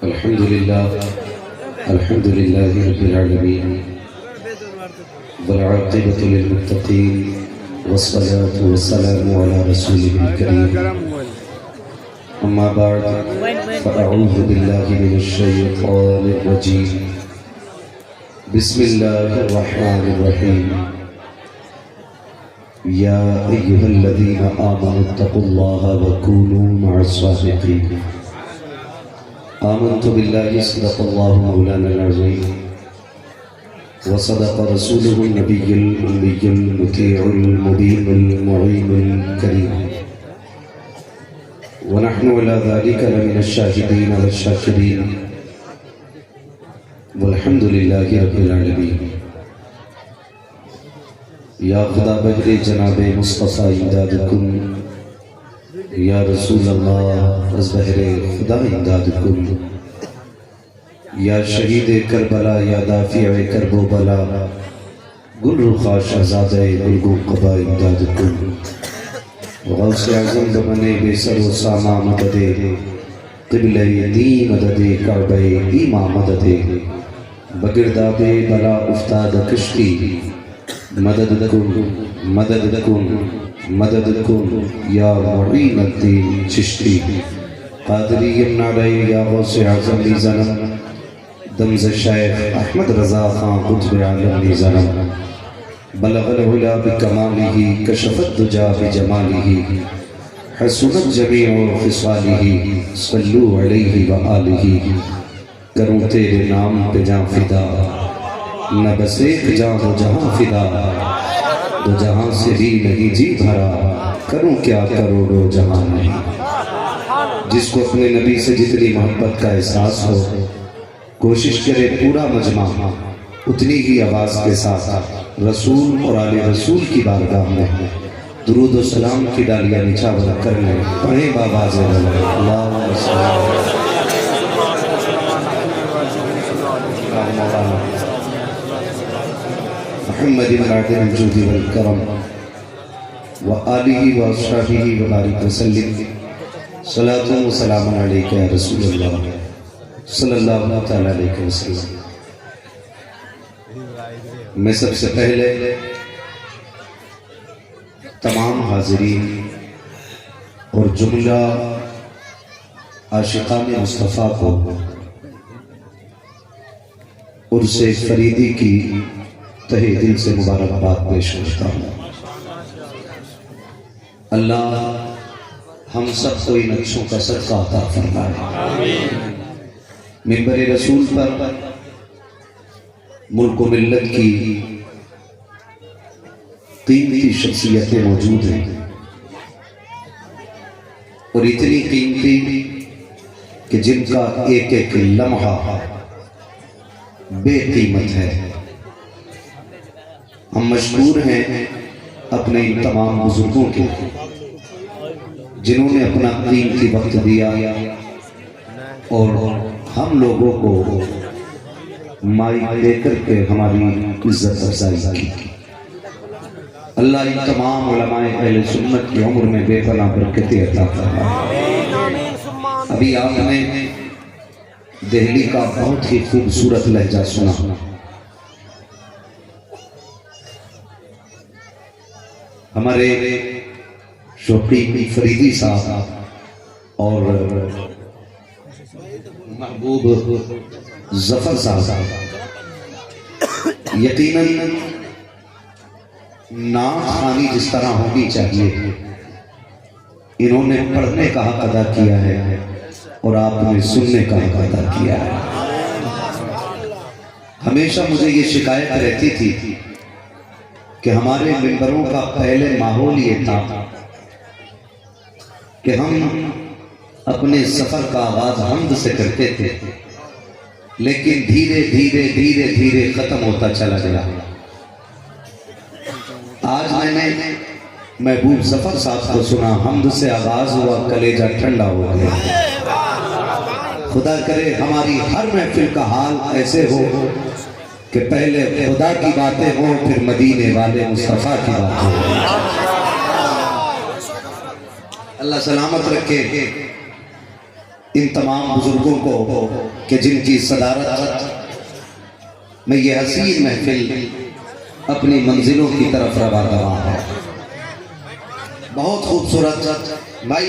الحمد لله رب العالمين والعاقبة للمتقين والصلاة والسلام على رسوله الكريم أما بعد فأعوذ بالله من الشيطان الرجيم بسم الله الرحمن الرحيم يا أيها الذين آمنوا اتقوا الله وكونوا مع الصادقين آمنت بالله صدق الله مولانا العظيم وصدق رسوله النبي الأمي المطيع المبين المعين الكريم ونحن على ذلك لمن الشاهدين والشاكرين والحمد لله رب العالمين یا خدا بہر جناب مصطفیٰ امداد کن، یا رسول اللہ از بہر خدا امداد کن، یا شہید کربلا یا دافع کرب و بلا گل رخا شہزادہ گلگو قبا امداد کن، غوث اعظم بمنے بے سر و ساما مدد قبلہ دین مدد کعبہ ایما مدد بگرداب بلا افتاد کشتی مدد کن مدد کن مدد کن یا معین الدین چشتی قادری یمناڑی یا غوث اعظم لی زنم دمز شیخ احمد رضا خان قطب عالم لی زنم بلغ العلا بکمالہ کشف الدجا بجمالہ حسنت جمیع خصالہ صلو علیہ وآلہ کروں تیرے نام پہ جان فدا نہ بس ایک جان ہو جہاں فدا دو جہاں سے بھی نہیں جی بھرا کروں کیا کروڑو جہاں نہیں۔ جس کو اپنے نبی سے جتنی محبت کا احساس ہو کوشش کرے پورا مجمع اتنی ہی آواز کے ساتھ رسول اور آل رسول کی بارگاہ میں درود و سلام کی ڈالیاں نچھاور کرنے پڑھیں باباز اللہ محمد العادل الجود والکرم وآلہ واصحابہ وبارک وسلم صلاة و سلام علیکہ یا رسول اللہ صلی اللہ تعالیٰ علیہ وسلم۔ میں سب سے پہلے تمام حاضرین اور جملہ عاشقان مصطفیٰ کو عرس فریدی کی تہہ دل سے مبارکباد پیش کرتا ہوں۔ اللہ ہم سب کو ان اچھوں کا صدقہ عطا فرمائے۔ منبر رسول پر ملک و ملت کی قیمتی شخصیتیں موجود ہیں اور اتنی قیمتی کہ جن کا ایک ایک لمحہ بے قیمت ہے۔ ہم مشکور ہیں اپنے ان تمام بزرگوں کے جنہوں نے اپنا قیمتی وقت دیا اور ہم لوگوں کو مائک دے کر کے ہماری عزت افزائی کی۔ اللہ ان تمام علماء اہل سنت کی عمر میں بے پناہ برکتیں عطا فرمائے۔ ابھی آپ نے دہلی کا بہت ہی خوبصورت لہجہ سنا۔ ہمارے شوقی فریدی صاحب اور محبوب ظفر صاحب یقیناً نعت خوانی جس طرح ہونی چاہیے انہوں نے پڑھنے کا حق ادا کیا ہے اور آپ نے سننے کا حق ادا کیا ہے۔ ہمیشہ مجھے یہ شکایت رہتی تھی کہ ہمارے منبروں کا پہلے ماحول یہ تھا کہ ہم اپنے سفر کا آغاز حمد سے کرتے تھے لیکن دھیرے دھیرے دھیرے دھیرے ختم ہوتا چلا گیا۔ آج میں نے محبوب ظفر صاحب کو سنا حمد سے آغاز ہوا کلیجہ ٹھنڈا ہو گیا۔ خدا کرے ہماری ہر محفل کا حال ایسے ہو کہ پہلے خدا کی باتیں ہوں پھر مدینے والے مصطفیٰ کی باتیں ہوں۔ اللہ سلامت رکھے۔ ان تمام بزرگوں کو کہ جن کی صدارت میں یہ حسین محفل اپنی منزلوں کی طرف روانہ ہے۔ بہت خوبصورت بھائی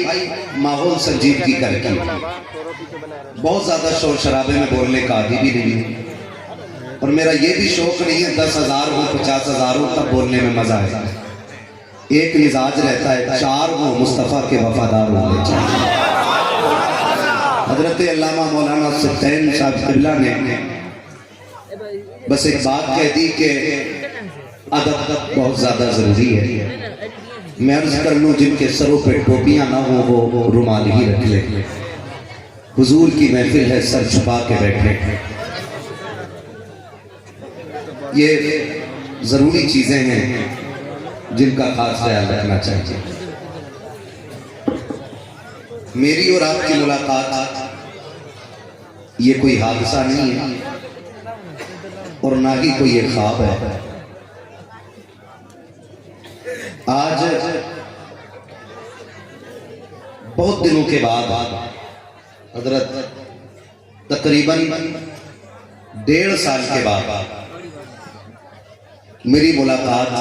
ماحول سنجیدگی کر کے بہت زیادہ شور شرابے میں بولنے کا عادی بھی نہیں، اور میرا یہ بھی شوق نہیں ہے 10,000 ہو 50,000 ہو تب بولنے میں مزہ آئے۔ ایک مزاج رہتا ہے 4 ہو مصطفیٰ کے وفادار ہونے چاہیے۔ حضرت علامہ مولانا سبطین صاحب قبلہ نے بس ایک بات کہہ دی کہ ادب بہت زیادہ ضروری ہے۔ میں عرض کر لوں جن کے سروں پہ ٹوپیاں نہ ہوں وہ رومال ہی رکھ لیں۔ حضور کی محفل ہے سر چھپا کے بیٹھے۔ یہ ضروری چیزیں ہیں جن کا خاص خیال رکھنا چاہیے۔ میری اور آپ کی ملاقات یہ کوئی حادثہ نہیں ہے اور نہ ہی کوئی ایک خواب ہے۔ آج بہت دنوں کے بعد حضرت تقریباً 1.5 سال کے بعد میری ملاقات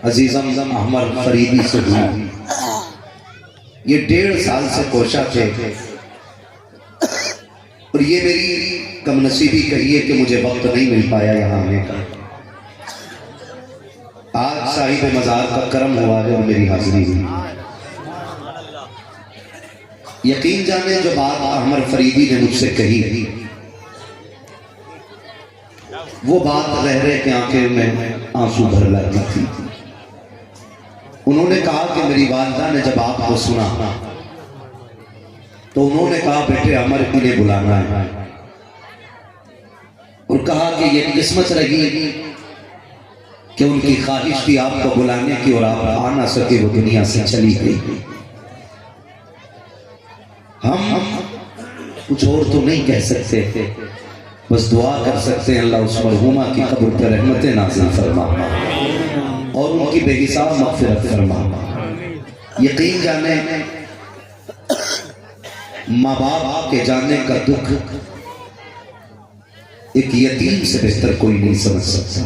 عزیزم احمد فریدی سے ہوئی۔ یہ 1.5 سال سے کوشاں تھے اور یہ میری کم نصیبی کہیے کہ مجھے وقت نہیں مل پایا یہاں آنے کا۔ آج صاحب مزار کا کرم ہوا ہے اور میری حاضری ہوئی۔ یقین جانے جو بات احمد فریدی نے مجھ سے کہی وہ بات رہ رہ کے آنکھیں میں آنسو بھر لاتی تھی۔ انہوں نے کہا کہ میری والدہ نے جب آپ کو سنا تو انہوں نے کہا بیٹے عمر انہیں بلانا ہے، اور کہا کہ یہ قسمت رہی کہ ان کی خواہش تھی آپ کو بلانے کی اور آپ آ نہ سکے، وہ دنیا سے چلی گئی۔ ہم کچھ اور تو نہیں کہہ سکتے، بس دعا کر سکتے ہیں اللہ اس مرحومہ کی قبر پر رحمتیں نازل فرما اور ان کی بے حساب مغفرت فرما۔ یقین جانے ماں باپ کے جانے کا دکھ ایک یتیم سے بہتر کوئی نہیں سمجھ سکتا۔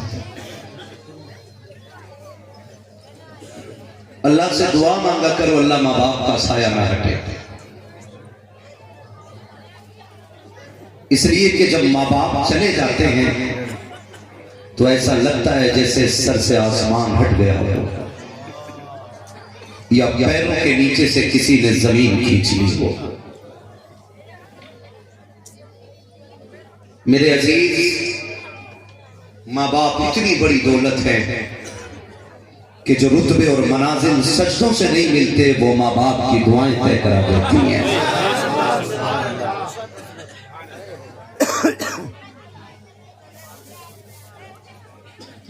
اللہ سے دعا مانگا کرو اللہ ماں باپ کا سایہ نہ ہٹے، اس لیے کہ جب ماں باپ چلے جاتے ہیں تو ایسا لگتا ہے جیسے سر سے آسمان ہٹ گیا ہو یا پیروں کے نیچے سے کسی نے زمین کھینچ لی ہو۔ میرے عزیز ماں باپ اتنی بڑی دولت ہے کہ جو رتبے اور منازل سجدوں سے نہیں ملتے وہ ماں باپ کی دعائیں طے کرا دیتی ہیں۔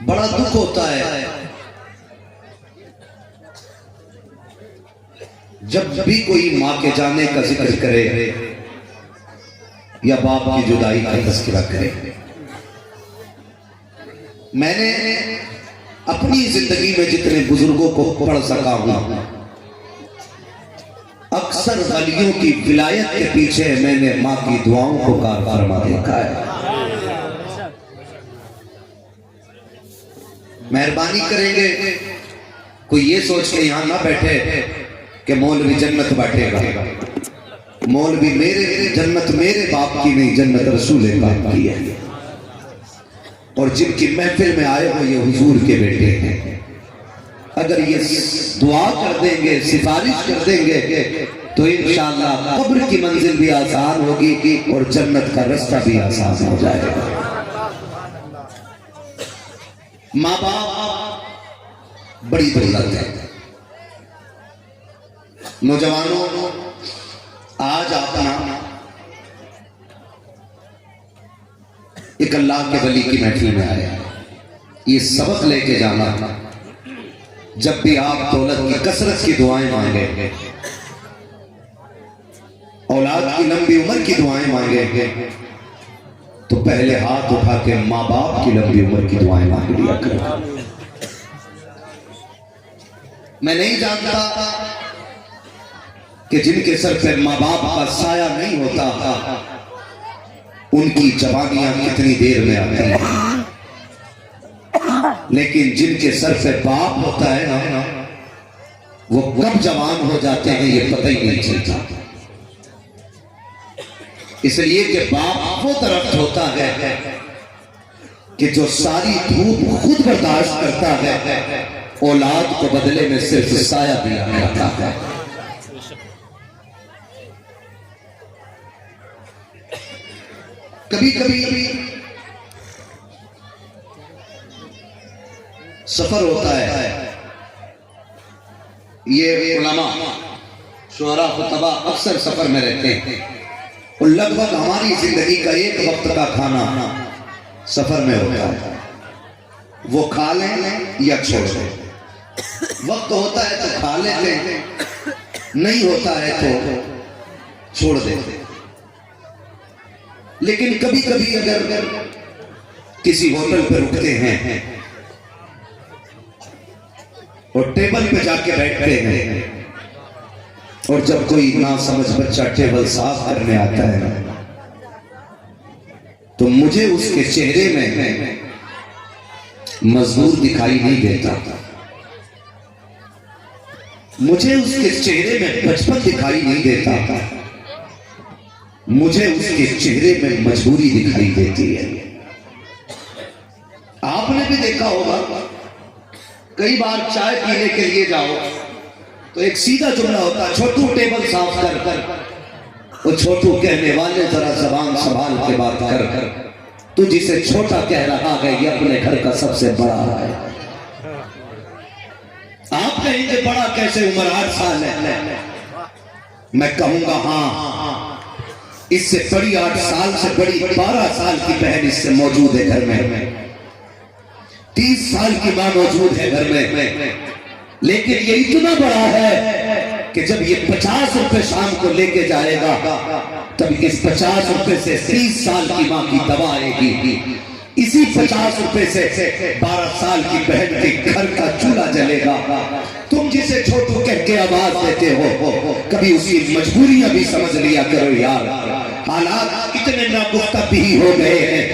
بڑا دکھ ہوتا ہے جب بھی کوئی ماں کے جانے کا ذکر کرے یا باپ کی جدائی کا تذکرہ کرے۔ میں نے اپنی زندگی میں جتنے بزرگوں کو پڑھ سکا ہوں اکثر ولیوں کی ولایت کے پیچھے میں نے ماں کی دعاؤں کو کار فرما دیکھا ہے۔ مہربانی کریں گے کوئی یہ سوچ کے یہاں نہ بیٹھے کہ مولوی جنت بانٹے گا۔ مولوی میرے جنت میرے باپ کی نہیں، جنت رسول پاک کی ہے، اور جن کی محفل میں آئے ہو یہ حضور کے بیٹے ہیں۔ اگر یہ دعا کر دیں گے سفارش کر دیں گے تو انشاءاللہ قبر کی منزل بھی آسان ہوگی اور جنت کا رستہ بھی آسان ہو جائے گا۔ ماں باپ بڑی دولت ہے۔ نوجوانوں آج اپنا ایک اللہ کے ولی کی محفل میں آیا، یہ سبق لے کے جانا جب بھی آپ دولت کی کثرت کی دعائیں مانگے، اولاد کی لمبی عمر کی دعائیں مانگے تو پہلے ہاتھ اٹھا کے ماں باپ کی لمبی عمر کی دعائیں مانگ لیا کرو۔ میں نہیں جانتا کہ جن کے سر پہ ماں باپ کا سایہ نہیں ہوتا ان کی جوانیاں کتنی دیر میں آتی ہیں، لیکن جن کے سر پہ باپ ہوتا ہے نا وہ کب جوان ہو جاتے ہیں یہ پتہ ہی نہیں چلتا۔ اس لیے کہ باپ وہ درخت ہوتا ہے کہ جو ساری دھوپ خود برداشت کرتا ہے، اولاد کو بدلے میں صرف سایہ دیا جاتا ہے۔ کبھی کبھی سفر ہوتا ہے، یہ علماء شعراء خطبہ اکثر سفر میں رہتے ہیں اور لگ بھگ ہماری زندگی کا ایک وقت کا کھانا سفر میں ہوتا ہے، وہ کھا لیں یا چھوڑ دیں۔ وقت ہوتا ہے تو کھا لیتے ہیں، نہیں ہوتا ہے تو چھوڑ دیتے۔ لیکن کبھی کبھی اگر کسی ہوٹل پہ رکتے ہیں اور ٹیبل پہ جا کے بیٹھتے ہیں اور جب کوئی ناسمجھ بچہ ٹیبل صاف کرنے آتا ہے تو مجھے اس کے چہرے میں مزدور دکھائی نہیں دیتا، مجھے اس کے چہرے میں بچپن دکھائی نہیں دیتا، مجھے اس کے چہرے میں مجبوری دکھائی دیتی ہے۔ آپ نے بھی دیکھا ہوگا کئی بار چائے پینے کے لیے جاؤ تو ایک سیدھا جملہ ہوتا ہے، چھوٹو ٹیبل صاف کر۔ وہ چھوٹو کہنے والے ذرا زبان سنبھال کے بات کر، تو جسے چھوٹا کہہ رہا ہے یہ اپنے گھر کا سب سے بڑا ہے۔ آپ کہیں گے بڑا کیسے، عمر 8 سال ہے، میں کہوں گا ہاں اس سے بڑی 8 سال سے بڑی 12 سال کی بہن اس سے موجود ہے گھر میں، 30 سال کی ماں موجود ہے گھر میں، لیکن یہ اتنا بڑا ہے کہ جب یہ 50 روپے شام کو لے کے جائے گا تب اس 50 روپے سے 30 سال کی ماں کی دوا آئے گی، اسی 50 روپے سے 12 سال کی بہن کے گھر کا چولہا جلے گا۔ تم جسے چھوٹو کہہ کے آواز دیتے ہو کبھی اس کی مجبوریاں بھی سمجھ لیا کرو یار۔ حالات اتنے ناگفتہ بھی ہو گئے ہیں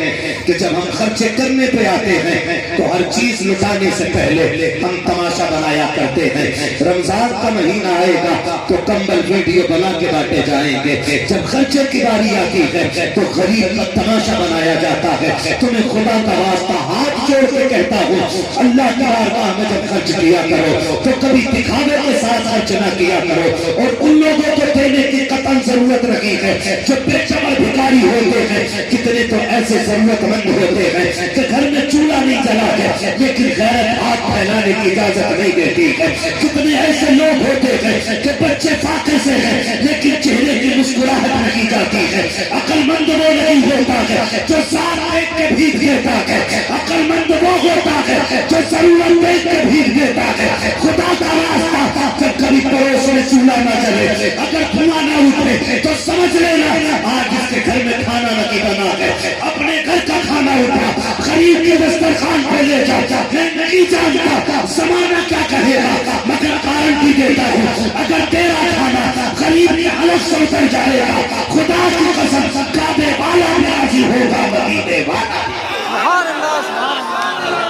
کہ جب ہم خرچے کرنے پہ آتے ہیں تو ہر چیز لٹانے سے پہلے ہم تماشا بنایا کرتے ہیں۔ رمضان کا مہینہ آئے گا تو کمبل ویڈیو بنا کے بانٹے جائیں گے، جب خرچے کی باری آتی ہے تو غریب کا تماشا بنایا جاتا ہے۔ تمہیں خدا کا واسطہ ہاتھ جوڑ کے کہتا ہوں اللہ کی بارگاہ میں جب خرچ کیا کرو تو کبھی دکھاوے کے ساتھ خرچ نہ کیا کرو، اور ان لوگوں کو دینے کی قطعاً ضرورت نہیں ہے جو بے چمر بھکاری ہوتے ہیں۔ کتنے تو ایسے ضرورت مند ہوتے ہیں کہ گھر میں چولہا نہیں جلا ہے لیکن غیرت ہاتھ پھیلانے کی اجازت نہیں دیتی ہے۔ کتنے ایسے لوگ ہوتے ہیں کہ بچے فاقے سے ہیں لیکن چہرے کی مسکراہٹ نہیں جاتی ہے۔ عقل مند وہ نہیں ہوتا ہے جو ساتھ دیکھ کے بھیگ دیتا ہے، عقل مند وہ ہوتا ہے جو ضرورت دیکھ کے بھیگ دیتا ہے۔ خدا کا راستہ جب کبھی پڑوس میں چولہا نہ جلے، اگر دھواں نہ اٹھے تو سمجھ لینا آج اس کے گھر میں کھانا نہیں بنا ہے۔ اپنے گھر کا کھانا اٹھا غریب کے دسترخوان پہ لے جا، میں نہیں جانتا زمانہ کیا کہے گا مگر گارنٹی دیتا ہوں اگر تیرا کھانا غریب کے حلق سے اتر جائے گا خدا کی قسم کعبے والا بھی راضی ہوگا، مدینے والا بھی۔ سبحان اللہ، سبحان اللہ،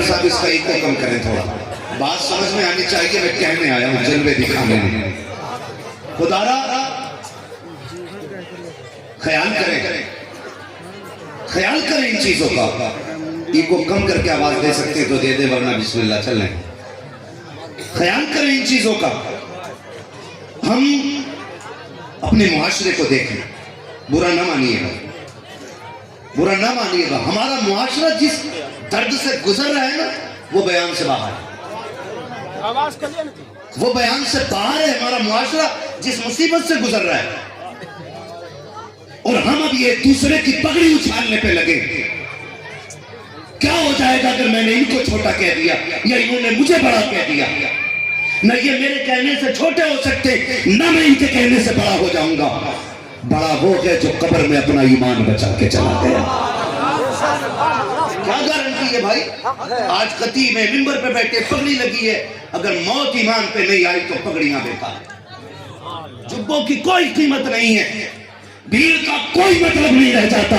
صاحب اس کا ایک کو کم کریں، تھوڑا بات سمجھ میں آنی چاہیے، میں کہنے آیا ہوں جلوے دکھانے میں۔ خدا را خیال کریں ان چیزوں کا۔ ایک کو کم کر کے آواز دے سکتے تو دے دے ورنہ بسم اللہ چلیں۔ خیال کریں ان چیزوں کا۔ ہم اپنے معاشرے کو دیکھیں، برا نہ مانیے گا، برا نہ مانیے گا، ہمارا معاشرہ جس درد سے گزر رہا ہے نا وہ بیان سے باہر ہے، وہ بیان سے باہر ہے۔ ہمارا معاشرہ جس مصیبت سے گزر رہا ہے اور ہم اب یہ دوسرے کی پگڑی اچھالنے پہ لگے کیا ہو جائے گا اگر میں نے ان کو چھوٹا کہہ دیا یا انہوں نے مجھے بڑا کہہ دیا؟ نہ یہ میرے کہنے سے چھوٹے ہو سکتے، نہ میں ان کے کہنے سے بڑا ہو جاؤں گا۔ بڑا وہ ہے جو قبر میں اپنا ایمان بچا کے چلا گیا۔ کیا گارنٹی ہے بھائی؟ آج خطیب ہے، منبر پہ بیٹھے، پگڑی لگی ہے، اگر موت ایمان پہ نہیں آئی تو پگڑیاں بیکار۔ جبوں کی کوئی قیمت نہیں ہے، بھیڑ کا کوئی مطلب نہیں رہ جاتا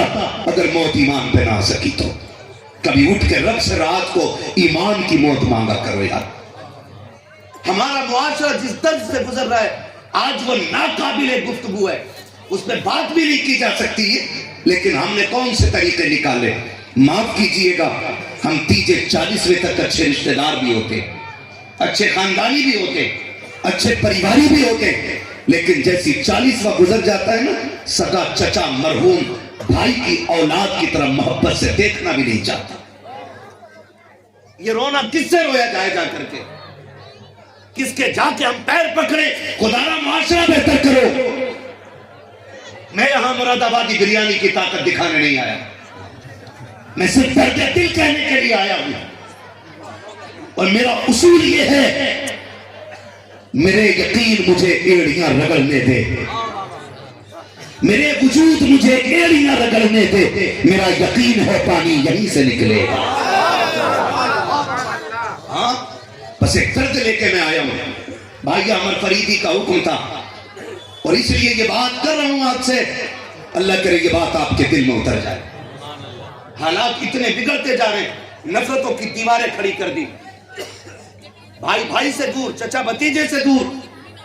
اگر موت ایمان پہ نہ آ سکی تو۔ کبھی اٹھ کے رب سے رات کو ایمان کی موت مانگا کرو یار۔ ہمارا معاشرہ جس درد سے گزر رہا ہے آج وہ ناقابل گفتگو ہے، اس پہ بات بھی نہیں کی جا سکتی ہے، لیکن ہم نے کون سے طریقے نکالے؟ معاف کیجئے گا، ہم 30-40ویں تک اچھے رشتہ دار بھی ہوتے، اچھے خاندانی بھی ہوتے، اچھے پریواری بھی ہوتے، لیکن جیسی 40واں گزر جاتا ہے نا، سگا چچا مرحوم بھائی کی اولاد کی طرح محبت سے دیکھنا بھی نہیں چاہتا۔ یہ رونا کس سے رویا جائے جا کر کے؟ کس کے جا کے ہم پیر پکڑے؟ خدا را معاشرہ بہتر کرو۔ میں یہاں مراد آبادی بریانی کی طاقت دکھانے نہیں آیا، میں صرف درد دل کہنے کے لیے آیا ہوں، اور میرا اصول یہ ہے، میرے یقین مجھے ایڑیاں رگڑنے دے، میرے وجود مجھے ایڑیاں رگڑنے دے، میرا یقین ہے پانی یہیں سے نکلے گا۔ ہاں بس ایک درد لے کے میں آیا ہوں۔ بھائی عمر فریدی کا حکم تھا، اور اس لیے یہ بات کر رہا ہوں آپ سے، اللہ کرے یہ بات آپ کے دل میں اتر جائے۔ حالات اتنے بگڑتے جا رہے ہیں، نفرتوں کی دیواریں کھڑی کر دی، بھائی بھائی سے دور، چچا بھتیجے سے دور۔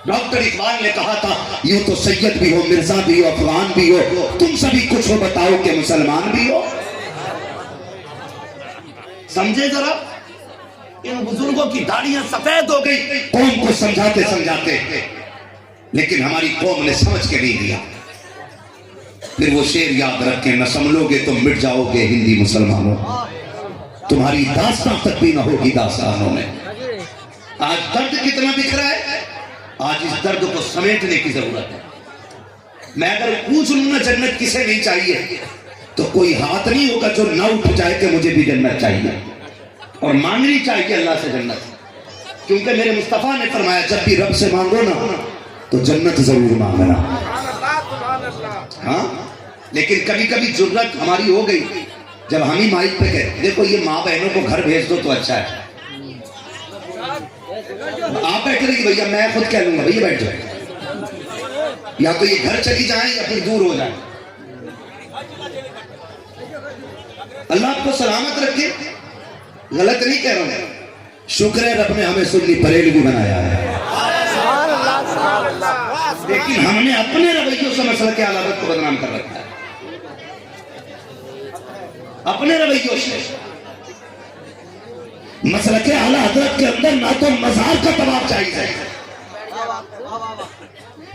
ڈاکٹر اقبال نے کہا تھا، یوں تو سید بھی ہو، مرزا بھی ہو، افغان بھی ہو، تم سبھی کچھ ہو، بتاؤ کہ مسلمان بھی ہو۔ سمجھے ذرا، ان بزرگوں کی داڑیاں سفید ہو گئی قوم کو سمجھاتے سمجھاتے، لیکن ہماری قوم نے سمجھ کے نہیں دیا۔ پھر وہ شعر یاد رکھیں، نہ سنبھلو گے تو مٹ جاؤ گے ہندی مسلمانوں، تمہاری داستان تک بھی نہ ہوگی داستانوں میں۔ آج درد کتنا بکھرا ہے، آج اس درد کو سمیٹنے کی ضرورت ہے۔ میں اگر پوچھ لوں نا جنت کسے نہیں چاہیے، تو کوئی ہاتھ نہیں ہوگا جو نہ اٹھ جائے کہ مجھے بھی جنت چاہیے، اور مانگنی چاہیے اللہ سے جنت، کیونکہ میرے مصطفیٰ نے فرمایا جب بھی رب سے مانگو نا تو جنت ضرور مانگنا۔ ہاں لیکن کبھی کبھی جرت ہماری ہو گئی، جب ہم ہی مائک پہ کہتے دیکھو یہ ماں بہنوں کو گھر بھیج دو تو اچھا ہے، آپ بیٹھ رہی بھیا میں خود کہہ لوں گا بھیا بیٹھ جائے، یا تو یہ گھر چلی جائیں یا پھر دور ہو جائیں۔ اللہ آپ کو سلامت رکھے، غلط نہیں کہہ رہا ہوں، شکر ہے رب نے ہمیں سنی بریلوی بنایا ہے، لیکن ہم نے اپنے رویوں سے مسئلہ کے علاوت کو بدنام کر رکھا ہے، اپنے رویوں سے۔ مسئلہ کے اعلیٰ حضرت کے اندر نہ تو مزار کا طواف جائز ہے،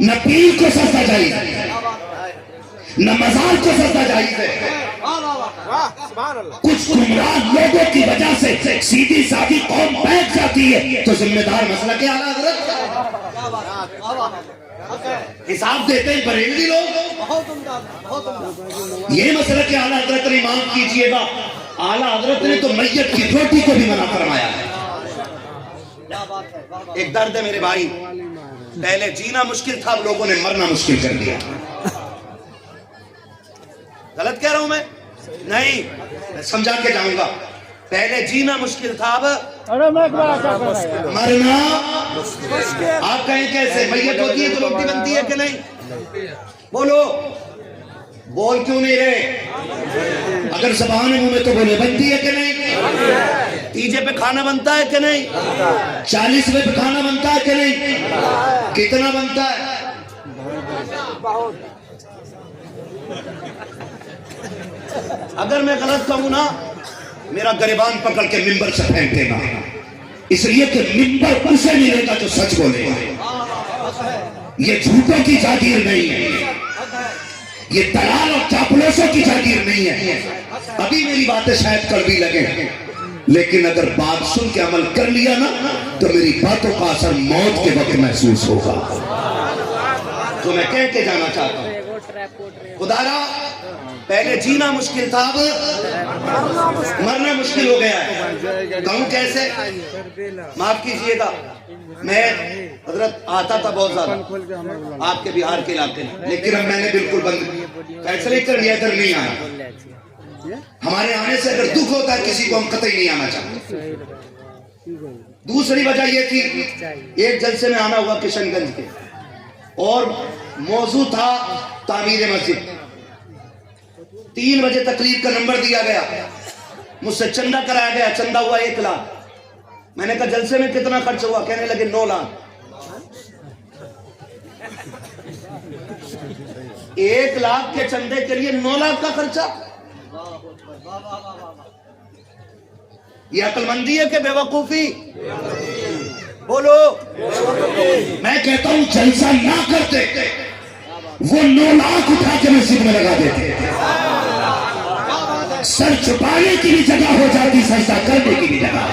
نہ پیر کو سجدہ جائز ہے، نہ مزار کو سجدہ جائز ہے۔ کچھ گمراہ لوگوں کی وجہ سے سیدھی سادھی قوم بیٹھ جاتی ہے، تو ذمہ دار مسئلہ کے اعلیٰ حضرت حساب دیتے ہیں بریلوی لوگ۔ یہ مسئلہ کے اعلیٰ حضرت نے معاف کیجئے گا، اعلیٰ حضرت نے تو میت کی روٹی کو بھی منع فرمایا ہے۔ ایک درد ہے میرے بھائی، پہلے جینا مشکل تھا، اب لوگوں نے مرنا مشکل کر دیا۔ غلط کہہ رہا ہوں میں؟ نہیں، میں سمجھا کے جاؤں گا۔ پہلے جینا مشکل تھا، اب مرنا۔ آپ کہیں کیسے؟ میت ہوتی ہے تو روٹی بنتی ہے کہ نہیں؟ بولو، بول کیوں نہیں رہے؟ اگر زبان منہ میں تو بولے بنتی ہے کہ نہیں؟ تیجے پہ کھانا بنتا ہے کہ نہیں؟ 40ویں پہ کھانا بنتا ہے کہ نہیں؟ کتنا بنتا ہے؟ اگر میں غلط کہوں نا میرا گریبان پکڑ کے ممبر سے پھینک دینا، اس لیے کہ ممبر اسے ملے گا جو سچ بولے گا۔ یہ جھوٹوں کی جاگیر نہیں ہے، یہ دلال اور چاپلوسوں کی جاگیر نہیں ہے۔ ابھی میری باتیں شاید کڑوی لگیں، لیکن اگر بات سن کے عمل کر لیا نا تو میری باتوں کا اثر موت کے وقت محسوس ہوگا۔ جو میں کہہ کے جانا چاہتا ہوں، خدا را پہلے جینا مشکل تھا، اب مرنا مشکل ہو گیا ہے. کہوں کیسے؟ معاف کیجئے گا، میں حضرت آتا تھا بہت زیادہ آپ کے بہار کے علاقے میں، لیکن اب میں نے بالکل بند فیصلے کر لیا ادھر نہیں آنا. ہمارے آنے سے اگر دکھ ہوتا ہے کسی کو ہم قطعی نہیں آنا چاہتے. دوسری وجہ یہ تھی، ایک جلسے میں آنا ہوا کشن گنج کے، اور موضوع تھا تعمیر مسجد. 3 بجے تقریر کا نمبر دیا گیا، مجھ سے چندہ کرایا گیا، چندہ ہوا 1 لاکھ. میں نے کہا جلسے میں کتنا خرچ ہوا؟ کہنے لگے 9 لاکھ. 1 لاکھ کے چندے کے لیے 9 لاکھ کا خرچہ؟ یہ عقل مندی ہے کہ بے وقوفی؟ بولو. میں کہتا ہوں جلسہ نہ کرتے وہ 9 لاکھ اٹھا کے مسجد میں لگا دیتے، سر چھپانے کی بھی جگہ ہو جاتی، سجدہ کرنے کی بھی جگہ.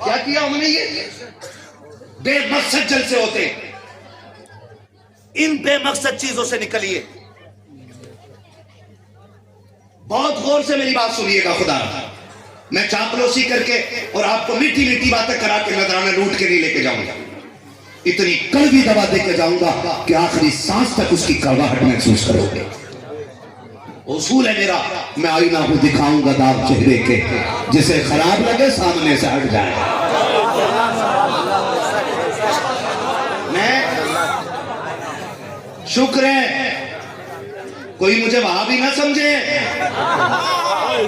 کیا کیا انہوں نے؟ یہ بے مقصد جلسے ہوتے. ان بے مقصد چیزوں سے نکلیے. بہت غور سے میری بات سنیے گا. خدا میں چاپلوسی کر کے اور آپ کو میٹھی میٹھی باتیں کرا کے نظرانہ لوٹ کے نہیں لے کے جاؤں گا. اتنی کڑوی دوا دے کے جاؤں گا کہ آخری سانس تک اس کی کڑواہٹ محسوس کرو گے. اصول ہے میرا، میں آئینہ کو دکھاؤں گا داغ چہرے کے، جسے خراب لگے سامنے سے ہٹ جائے. میں شکر ہے کوئی مجھے وہاں بھی نہ سمجھے،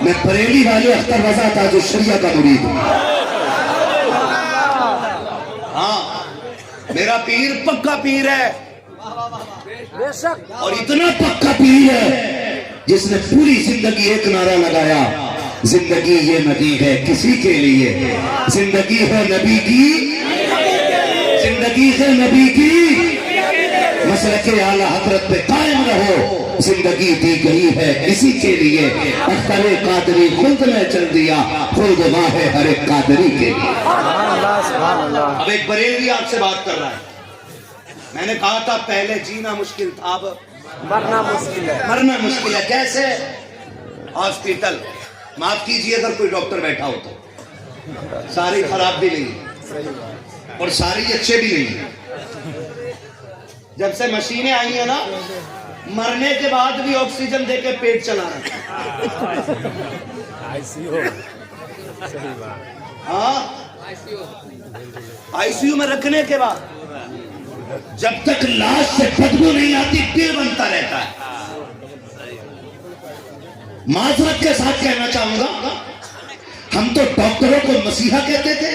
میں بریلی والے اختر رضا تھا جو شریعہ کا مرید ہوں. ہاں میرا پیر پکا پیر ہے، اور اتنا پکا پیر ہے جس نے پوری زندگی ایک نعرہ لگایا، زندگی یہ نہیں ہے کسی کے لیے، زندگی ہے نبی کی، زندگی ہے نبی کی. مسلک اعلی حضرت پہ قائم رہو، زندگی دی گئی ہے اسی کے لیے. اختر قادری خود نے چل دیا، خود ماہ ہر ایک قادری کے لیے. اب ایک بریلوی آپ سے بات کر رہا ہے. میں نے کہا تھا پہلے جینا مشکل تھا، اب مرنا مشکل ہے. مرنا مشکل ہے کیسے؟ ہاسپٹل، معاف کیجئے اگر کوئی ڈاکٹر بیٹھا ہو تو ساری خراب بھی نہیں اور ساری اچھے بھی نہیں. جب سے مشینیں آئی ہیں نا، مرنے کے بعد بھی آکسیجن دے کے پیٹ چلا رہا ہے. ہاں آئی سی یو میں رکھنے کے بعد جب تک لاش سے بدبو نہیں آتی دل بنتا رہتا ہے. معذرت کے ساتھ کہنا چاہوں گا، ہم تو ڈاکٹروں کو مسیحا کہتے تھے.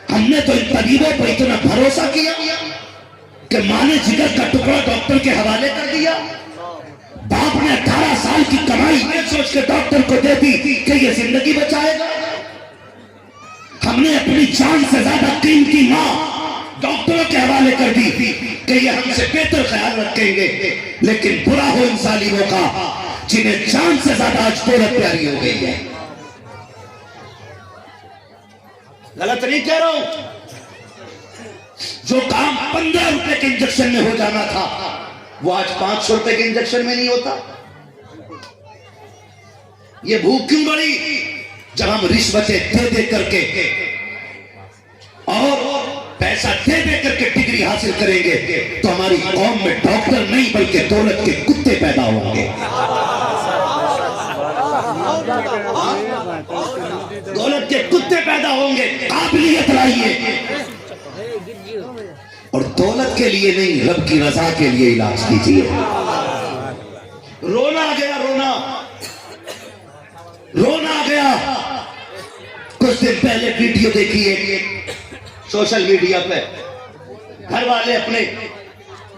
ہم نے تو ان طبیبوں پر اتنا بھروسہ کیا کہ ماں نے جگر کا ٹکڑا ڈاکٹر کے حوالے کر دیا. باپ نے 18 سال کی کمائی یہ سوچ کے ڈاکٹر کو دے دی کہ یہ زندگی بچائے گا. ہم نے اپنی جان سے زیادہ قیمتی ماں ڈاکٹروں کے حوالے کر دی کہ یہ ہم سے بہتر خیال رکھیں گے. لیکن برا ہو ان ظالموں کا جنہیں جان سے زیادہ آج دولت پیاری ہو گئی ہے. غلط نہیں کہہ رہا ہوں. جو کام 15 روپے کے انجیکشن میں ہو جانا تھا وہ آج 500 روپے کے انجیکشن میں نہیں ہوتا. یہ بھوک کیوں بڑی؟ جب ہم رشوتیں دے دے کر کے اور پیسہ دے دے کر کے ڈگری حاصل کریں گے تو ہماری قوم میں ڈاکٹر نہیں بلکہ دولت کے کتے پیدا ہوں گے. دولت کے کتے پیدا ہوں گے. قابلیت لائیے، اور دولت کے لیے نہیں رب کی رضا کے لیے علاج کیجیے. رونا آ گیا، رونا آ گیا. کچھ دن پہلے ویڈیو دیکھیے سوشل میڈیا پہ، گھر والے اپنے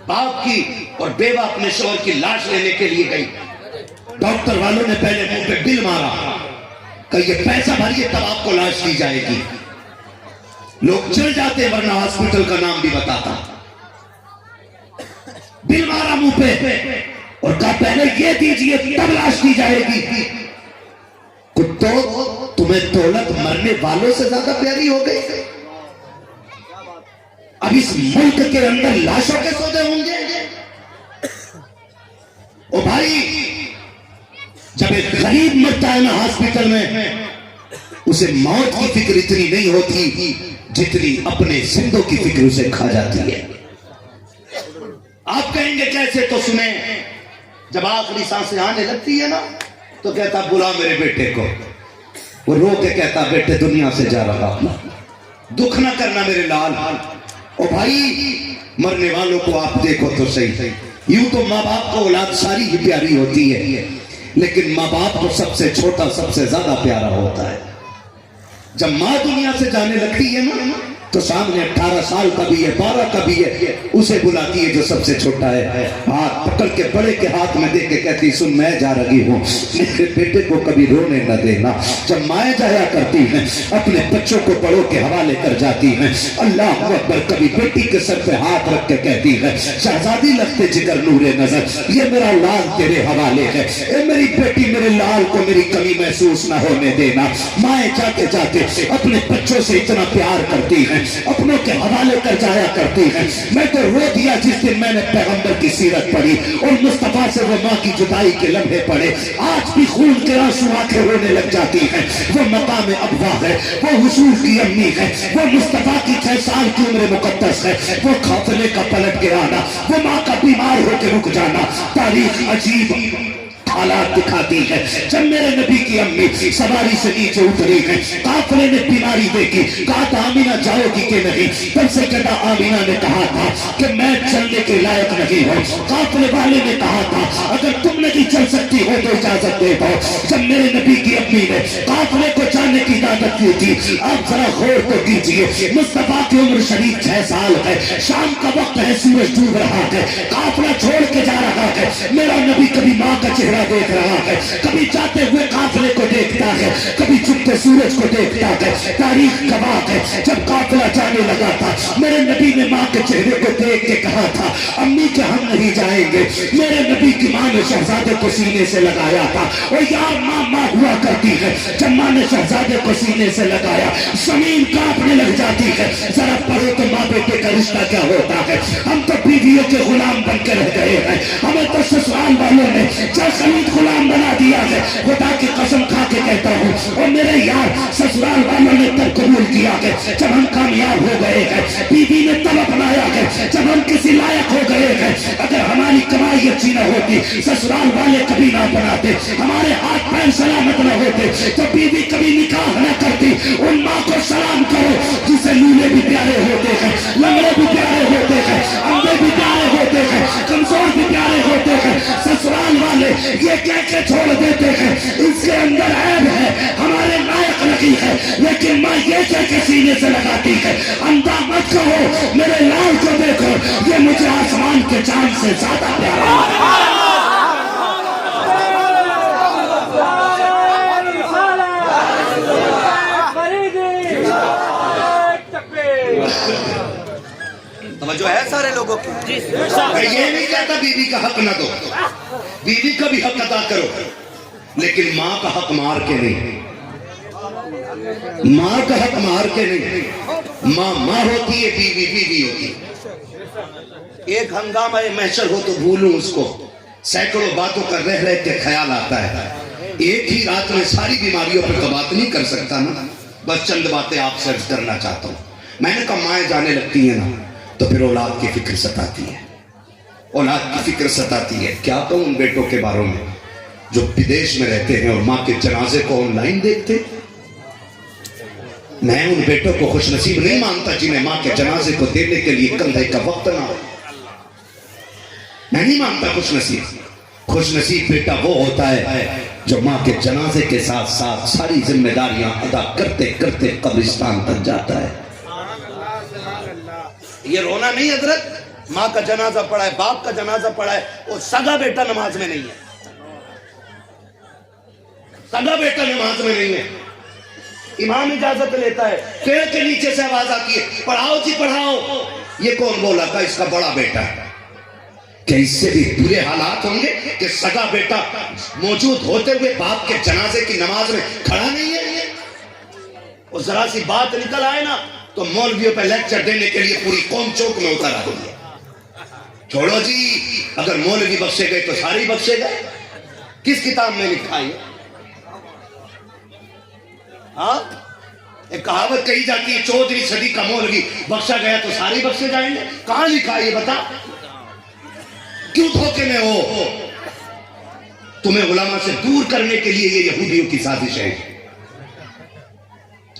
باپ کی اور بیوہ اپنے شوہر کی لاش لینے کے لیے گئی. ڈاکٹر والوں نے پہلے منہ پہ بل مارا کہ یہ پیسہ بھریے تب آپ کو لاش دی جائے گی. لوگ چل جاتے ورنہ ہاسپٹل کا نام بھی بتاتا. بل مارا منہ پہ اور کہا پہلے یہ دیجئے تب لاش دی جائے گی. کتوں، تمہیں دولت مرنے والوں سے زیادہ پیاری ہو گئی. اب اس ملک کے اندر لاشوں کے سودے ہوں گے. او بھائی جب ایک غریب مرتا ہے نا ہاسپٹل میں، اسے موت کی فکر اتنی نہیں ہوتی جتنی اپنے زندوں کی فکر اسے کھا جاتی ہے۔ آپ کہیں گے کیسے؟ تو سنیں، جب آخری سانسیں آنے لگتی ہے نا تو کہتا بلا میرے بیٹے کو، وہ رو کے کہتا بیٹے دنیا سے جا رہا ہوں، دکھ نہ کرنا میرے لال۔ او بھائی مرنے والوں کو آپ دیکھو تو صحیح، یوں تو ماں باپ کو اولاد ساری ہی پیاری ہوتی ہے، لیکن ماں باپ کو سب سے چھوٹا سب سے زیادہ پیارا ہوتا ہے۔ جب ماں دنیا سے جانے لگتی ہے نا تو سامنے 18 سال کا بھی ہے، 12 کا بھی ہے، اسے بلاتی ہے جو سب سے چھوٹا ہے، ہاتھ پکڑ کے بڑے کے ہاتھ میں دے کے کہتی سن میں جا رہی ہوں، میرے بیٹے کو کبھی رونے نہ دینا۔ جب مائیں جایا کرتی ہیں اپنے بچوں کو بڑوں کے حوالے کر جاتی ہیں، اللہ اکبر، کبھی بیٹی کے سر پہ ہاتھ رکھ کے کہتی ہے شہزادی لگتے جگر نور نظر، یہ میرا لال تیرے حوالے ہے، اے میری بیٹی میرے لال کو میری کمی محسوس نہ ہونے دینا۔ مائیں جاتے جاتے اپنے بچوں سے اتنا پیار کرتی ہیں، اپنوں کے حوالے کر جایا کرتی ہیں۔ میں تو رو دیا جس دن میں نے پیغمبر کی سیرت پڑھی اور مصطفیٰ سے وہ ماں کی جدائی کے لمحے پڑھے، آج بھی خون کے آنسو آنکھیں رونے لگ جاتی ہیں۔ وہ مقام ابوا ہے، وہ حضور کی امی ہے، وہ مصطفیٰ کی 6 سال کی عمر مقدس ہے، وہ قافلے کا پلٹ کے آنا، وہ ماں کا بیمار ہو کے رک جانا، تاریخ عجیب حالات دکھاتی ہے۔ جب میرے نبی کی امی سواری سے نیچے اتری ہے، قافلے نے بیماری دیکھی، کہا تھا آمینہ جاؤ گی کہ نہیں؟ تب سے کہتا آمینہ نے کہا تھا کہ میں چلنے کے لائق نہیں ہوں۔ قافلے والے نے کہا تھا اگر تم نہیں چل سکتی ہو تو اجازت دے دو۔ جب میرے نبی کی امی نے قافلے کو جانے کی اجازت دی تھی، آپ ذرا غور تو کیجئے، مصطفیٰ کی عمر شریف 6 سال ہے، شام کا وقت ہے، سورج ڈوب رہا ہے، قافلہ چھوڑ کے جا رہا ہے، میرا نبی کبھی ماں کا چہرہ دیکھ رہا ہے، کبھی جاتے ہوئے قافلے کو دیکھتا ہے، کبھی چھپتے سورج کو دیکھتا ہے۔ تاریخ گواہ ہے جب قافلہ جانے لگا تھا میرے نبی نے ماں کے چہرے کو دیکھ کے کہا تھا امی کہ ہم نہیں جائیں گے۔ میرے نبی کی ماں نے شہزادے کو سینے سے لگایا تھا، اور یار ماں ماں ہوا کرتی ہے، جب ماں نے شہزادے کو سینے سے لگایا زمین کانپنے لگ جاتی ہے۔ ذرا پڑھو تو ماں بیٹے کا رشتہ کیا ہوتا ہے۔ ہم تو بیویوں کے غلام بن کے رہ گئے ہیں، ہمیں تو سسرال والوں نے غلام بنا دیا ہے۔ خدا کی قسم کھا کے کہتا ہوں، اور میرے یار سسرال والوں نے تب قبول کیا ہے جب ہم کامیاب ہو گئے ہیں، بیوی نے تب اپنایا ہے جب ہم کسی لائق ہو گئے ہیں۔ اگر ہماری کمائی اچھی نہ ہوتی سسرال والے کبھی نہ بناتے، ہمارے ہاتھ پیر سلامت نہ ہوتے تو بیوی کبھی نکاح نہ کرتی۔ ان ماں کو سلام کرو جسے لولے بھی پیارے ہوتے ہیں، لنگڑے بھی پیارے ہوتے ہیں، اندھے بھی پیارے ہوتے ہیں، کمزور بھی پیارے ہوتے ہیں۔ سسرال والے یہ کہہ کے چھوڑ دیتے ہیں اس کے اندر عیب ہے، ہمارے لائق نہیں ہے، لیکن ماں یہ کہہ کے سینے سے لگاتی ہے اندھا مت کہو میرے لال کو دیکھو، یہ مجھے آسمان کے چاند سے زیادہ پیارا ہے۔ توجہ ہے سارے لوگوں کی؟ میں یہ نہیں کہتا بیوی کا حق نہ دو، بیوی کا بھی حق ادا کرو، لیکن ماں کا حق مار کے نہیں، ماں کا حق مار کے نہیں۔ ماں ماں ہوتی ہے، بیوی بیوی ہوتی ہے۔ ایک ہنگامہ محشر ہو تو بھولوں اس کو، سینکڑوں باتوں کا رہ رہ کے خیال آتا ہے، ایک ہی رات میں ساری بیماریوں پر قباط نہیں کر سکتا نا۔ بس چند باتیں آپ سے عرض کرنا چاہتا ہوں۔ میں نے کہا مائیں جانے لگتی ہیں نا تو پھر اولاد کی فکر ستاتی ہے، اولاد کی فکر ستاتی ہے۔ کیا کہوں ان بیٹوں کے باروں میں جو بدیش میں رہتے ہیں اور ماں کے جنازے کو آن لائن دیکھتے۔ میں ان بیٹوں کو خوش نصیب نہیں مانتا جنہیں ماں کے جنازے کو دینے کے لیے کندھے کا وقت نہ ہو، میں نہیں مانتا خوش نصیب۔ خوش نصیب بیٹا وہ ہوتا ہے جو ماں کے جنازے کے ساتھ ساتھ ساری ذمہ داریاں ادا کرتے کرتے قبرستان تک جاتا ہے۔ یہ رونا نہیں حضرت، ماں کا جنازہ پڑا ہے، باپ کا جنازہ پڑا ہے، اور سگا بیٹا نماز میں نہیں ہے، سگا بیٹا نماز میں نہیں ہے۔ امام اجازت لیتا ہے، پیڑ کے نیچے سے آواز آتی ہے پڑھاؤ جی پڑھاؤ، یہ کون بولا تھا؟ اس کا بڑا بیٹا ہے۔ کہ اس سے بھی برے حالات ہوں گے کہ سگا بیٹا موجود ہوتے ہوئے باپ کے جنازے کی نماز میں کھڑا نہیں ہے۔ اور ذرا سی بات نکل آئے نا تو مولویوں پہ لیکچر دینے کے لیے پوری قوم چوک میں اتر آتی ہے چھوڑو جی، اگر مولوی بخشے گئے تو سارے بخشے گئے؟ کس کتاب میں لکھا ہے؟ ہاں، ایک کہاوت کہی جاتی ہے 14ویں صدی کا مولوی بخشا گیا تو سارے بخشے جائیں گے. کہاں لکھا ہے یہ بتا؟ کیوں دھوکے میں ہو؟ تمہیں علماء سے دور کرنے کے لیے یہ یہودیوں کی سازش ہے.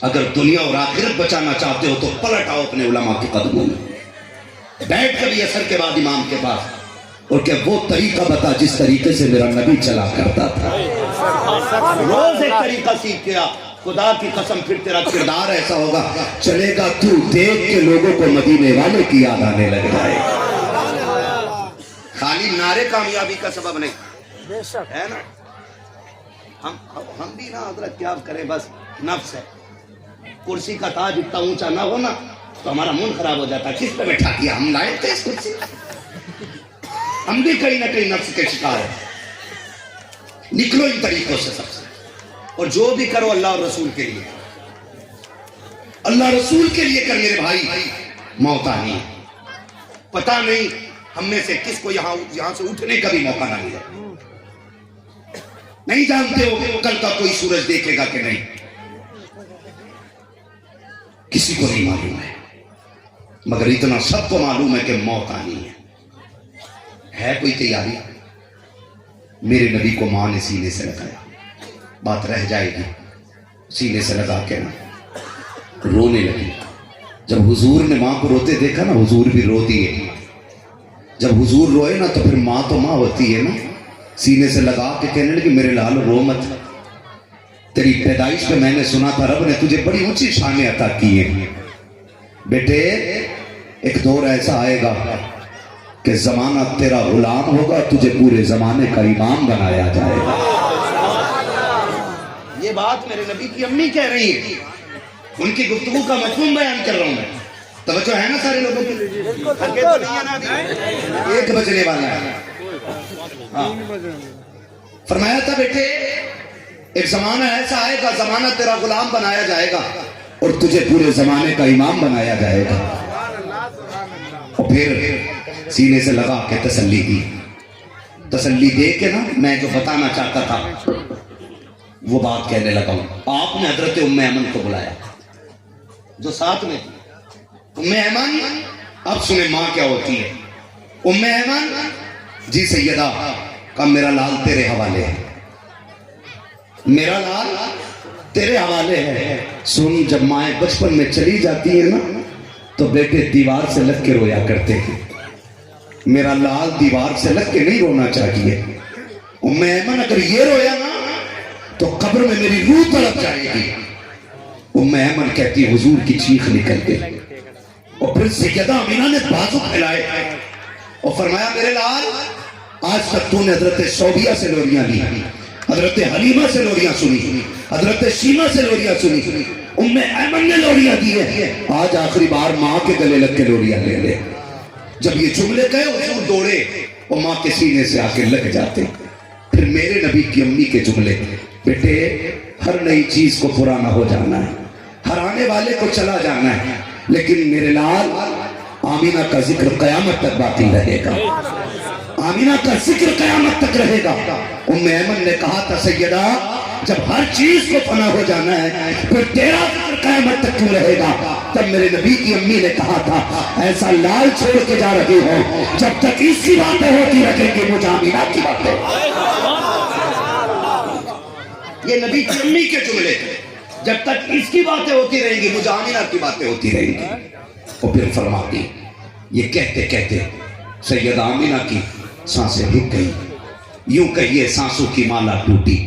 اگر دنیا اور آخرت بچانا چاہتے ہو تو پلٹ آؤ اپنے علماء کے قدموں میں، بیٹھ کر یہ اثر کے بعد امام کے پاس، اور کہ وہ طریقہ بتا جس طریقے سے میرا نبی چلا کرتا تھا. روز ایک طریقہ سیکھ گیا. خدا کی قسم پھر تیرا کردار ایسا ہوگا چلے گا تو دیکھ کے لوگوں کو مدینے والے کی یاد آنے لگ جائے. خالی نعرے کامیابی کا سبب نہیں ہے نا. ہم بھی نا حضرت کیا کریں، بس نفس ہے. کرسی کا تاج اتنا اونچا نہ ہونا تو ہمارا من خراب ہو جاتا. کس پہ بیٹھا کیا ہم لائے تھے اس کرسی؟ ہم بھی کہیں نہ کہیں نفس کے شکار ہیں. نکلو ان طریقوں سے سب سے، اور جو بھی کرو اللہ اور رسول کے لیے، اللہ رسول کے لیے کر میرے بھائی. موت آنی ہے، پتہ نہیں ہم میں سے کس کو یہاں سے اٹھنے کا بھی موقع نہ ملے. نہیں جانتے ہو کل کا کوئی سورج دیکھے گا کہ نہیں، کسی کو نہیں معلوم ہے، مگر اتنا سب کو معلوم ہے کہ موت آنی ہے. ہے کوئی تیاری؟ میرے نبی کو ماں نے سینے سے لگایا. بات رہ جائے گی، سینے سے لگا کے نا رونے لگی. جب حضور نے ماں کو روتے دیکھا نا، حضور بھی رو دیے. جب حضور روئے نا تو پھر ماں تو ماں ہوتی ہے نا، سینے سے لگا کے کہنے لگی میرے لال رو مت. تیری پیدائش پہ میں نے سنا تھا رب نے تجھے بڑی اونچی شانیں عطا کی ہیں. بیٹے ایک دور ایسا آئے گا کہ زمانہ تیرا غلام ہوگا، تجھے پورے زمانے کا امام بنایا جائے گا. یہ بات میرے نبی کی امی کہہ رہی ہے، ان کی گفتگو کا مفہوم بیان کر رہا ہوں میں. توجہ ہے نا سارے لوگوں کی؟ ہلکے تو نہیں ہے نا ابھی؟ 1 بجنے والا ہے. فرمایا تھا بیٹے ایک زمانہ ایسا آئے گا، زمانہ تیرا غلام بنایا جائے گا اور تجھے پورے زمانے کا امام بنایا جائے گا. اور پھر سینے سے لگا کے تسلی دی. تسلی دے کے نا میں جو بتانا چاہتا تھا وہ بات کہنے لگا ہوں. آپ نے حضرت ام ایمن کو بلایا جو ساتھ میں تھی. ام ایمن، اب سنیں ماں کیا ہوتی ہے. ام ایمن، جی سیدہ، کا میرا لال تیرے حوالے ہے، میرا لال تیرے حوالے ہے. سن، جب مائیں بچپن میں چلی جاتی ہیں نا تو بیٹے دیوار سے لگ کے رویا کرتے ہیں. میرا لال دیوار سے لگ کے نہیں رونا چاہیے. ام ایمن اگر یہ رویا نا تو قبر میں میری روح تڑپ جائے گی. ام ایمن کہتی حضور کی چیخ نکل گئی. اور پھر سیدہ آمینہ نے بازو پھیلائے اور فرمایا میرے لال آج تک تو نے حضرت شعبیہ سے لوریاں لی، حضرت حلیمہ سے لوریاں سنی، حضرت شیمہ سے لوریاں سنی، ام ایمن نے لوریاں دی ہے. آج آخری بار ماں کے گلے لگ کے لوریاں لے لے. جب یہ جملے کہے حضور دوڑے اور ماں کے سینے سے آ کے لگ جاتے. پھر میرے نبی کی امی کے جملے، بیٹے ہر نئی چیز کو پرانا ہو جانا ہے، ہر آنے والے کو چلا جانا ہے، لیکن میرے لال آمینہ کا ذکر قیامت تک باقی رہے گا. آمینہ کا ذکر قیامت تک رہے گا. ام ایمن نے کہا تھا سیدہ جب ہر چیز کو فنا ہو جانا ہے پھر تیرا ذکر قیامت تک کیوں رہے گا. تب میرے نبی کی امی نے کہا تھا ایسا لال چھوڑ کے جا رہے ہو جب تک اس کی باتیں ہوتی رہیں گی مجھے آمینہ کی باتیں. یہ نبی کی امی کے جملے تھے، جب تک اس کی باتیں ہوتی رہیں گی مجھے آمینہ کی باتیں ہوتی رہیں گی. اور پھر فرماتی یہ کہتے کہتے سیدہ آمینہ کی سانسیں رک گئی. یوں کہیے سانسوں کی مالا ٹوٹی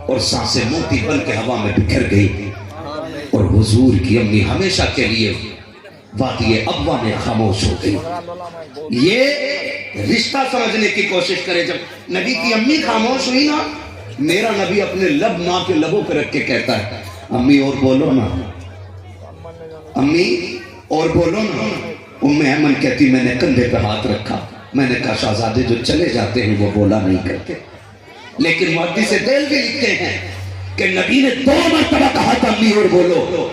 اور سانسیں موتی بن کے ہوا میں بکھر گئی. اور حضور کی امی ہمیشہ کے لیے وادی ابوا میں خاموش ہو گئی. یہ رشتہ سمجھنے کی کوشش کرے. جب نبی کی امی خاموش ہوئی نا، میرا نبی اپنے لب ماں کے لبوں پہ رکھ کے کہتا ہے امی اور بولو نا، امی اور بولو نا. ام ایمن کہتی میں نے کندھے پہ ہاتھ رکھا، میں نے کہا شہزادے جو چلے جاتے ہیں وہ بولا نہیں کرتے. لیکن محدث دل بھی لکھتے ہیں کہ نبی نے 2 مرتبہ کہا تھا امی اور بولو.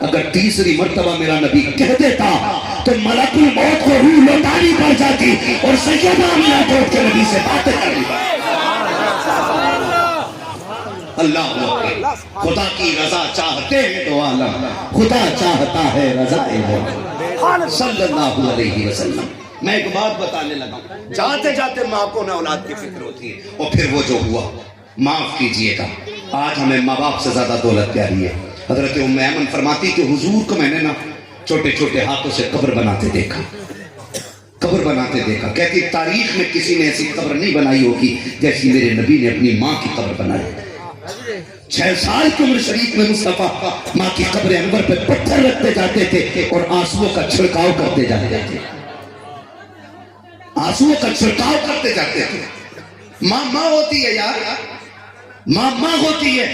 اگر تیسری مرتبہ میرا نبی کہہ دیتا تو ملکul موت کو روح لوٹانی پڑ جاتی اور سیدہ آمنہ کو اٹھ کے نبی سے باتیں کرنی پڑتی۔ اللہ اکبر، خدا کی رضا چاہتے ہیں تو عالم، خدا چاہتا ہے رضا الہی صلی اللہ علیہ وسلم۔ میں ایک بات بتانے لگا ہوں، جاتے جاتے ماں کو نہ اولاد کی فکر ہوتی ہے، اور پھر وہ جو ہوا معاف کیجئے گا، آج ہمیں ماں باپ سے زیادہ دولت پیاری ہے۔ حضرت ام ایمن فرماتی کہ حضور کو میں نے نا چھوٹے چھوٹے ہاتھوں سے قبر بناتے دیکھا، قبر بناتے دیکھا، کہتی تاریخ میں کسی نے ایسی قبر نہیں بنائی ہوگی جیسی میرے نبی نے اپنی ماں کی قبر بنائی۔ 6 سال کی عمر شریف میں مصطفیٰ ماں کی قبر انور پہ پتھر رکھتے جاتے تھے اور آنسوؤں کا چھڑکاؤ کرتے جاتے تھے، آنسوؤں کا چھڑکاؤ کرتے جاتے تھے۔ ماں ماں ہوتی ہے یار، ماں ماں ہوتی ہے۔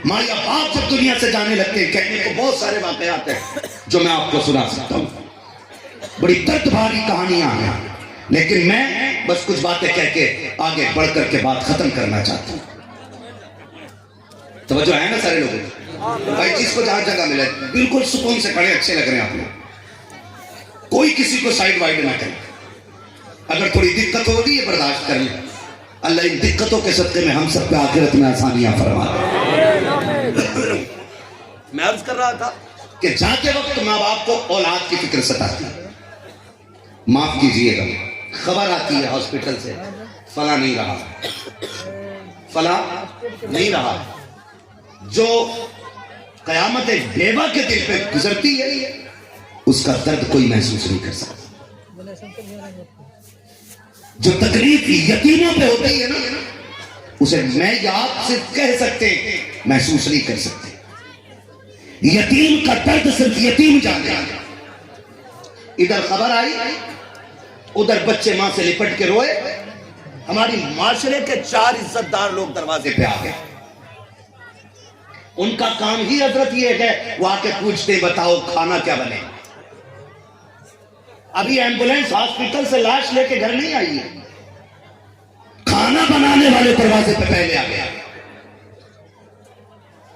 ماں یا باپ جب دنیا سے جانے لگتے ہیں، کہنے کو بہت سارے واقعات ہیں جو میں آپ کو سنا سکتا ہوں، بڑی درد بھاری کہانیاں ہیں، لیکن میں بس کچھ باتیں کہہ کے آگے بڑھ کر کے بات ختم کرنا چاہتا ہوں۔ توجہ ہے نا سارے لوگوں؟ بھائی جس کو جہاں جگہ ملے بالکل سکون سے کھڑے، اچھے لگ رہے ہیں آپ لوگ، کوئی کسی کو سائیڈ وائڈ نہ کرے۔ اگر تھوڑی دقت ہو رہی ہے برداشت کر لیں، اللہ ان دقتوں کے صدقے میں ہم سب پہ آخرت میں آسانیاں فرما دے۔ میں عرض کر رہا تھا کہ جاتے وقت ماں باپ کو اولاد کی فکر ستاتی ہے۔ معاف کیجئے گا، خبر آتی ہے ہاسپٹل سے فلاں نہیں رہا، فلاں نہیں رہا، جو قیامت بیوہ کے دل پہ گزرتی ہے اس کا درد کوئی محسوس نہیں کر سکتا۔ جو تکلیف یتیموں پہ ہوتی ہے نا، اسے میں یا آپ صرف کہہ سکتے محسوس نہیں کر سکتے۔ یتیم کا درد صرف یتیم جانے۔ ادھر خبر آئی، ادھر بچے ماں سے لپٹ کے روئے، ہماری معاشرے کے 4 عزت دار لوگ دروازے پہ آ گئے۔ ان کا کام ہی حضرت یہ ہے وہ آ کے پوچھتے بتاؤ کھانا کیا بنے۔ ابھی ایمبولینس ہاسپٹل سے لاش لے کے گھر نہیں آئی ہے، کھانا بنانے والے دروازے پہ پہلے آ گیا۔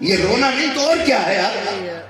یہ رونا نہیں تو اور کیا ہے یار؟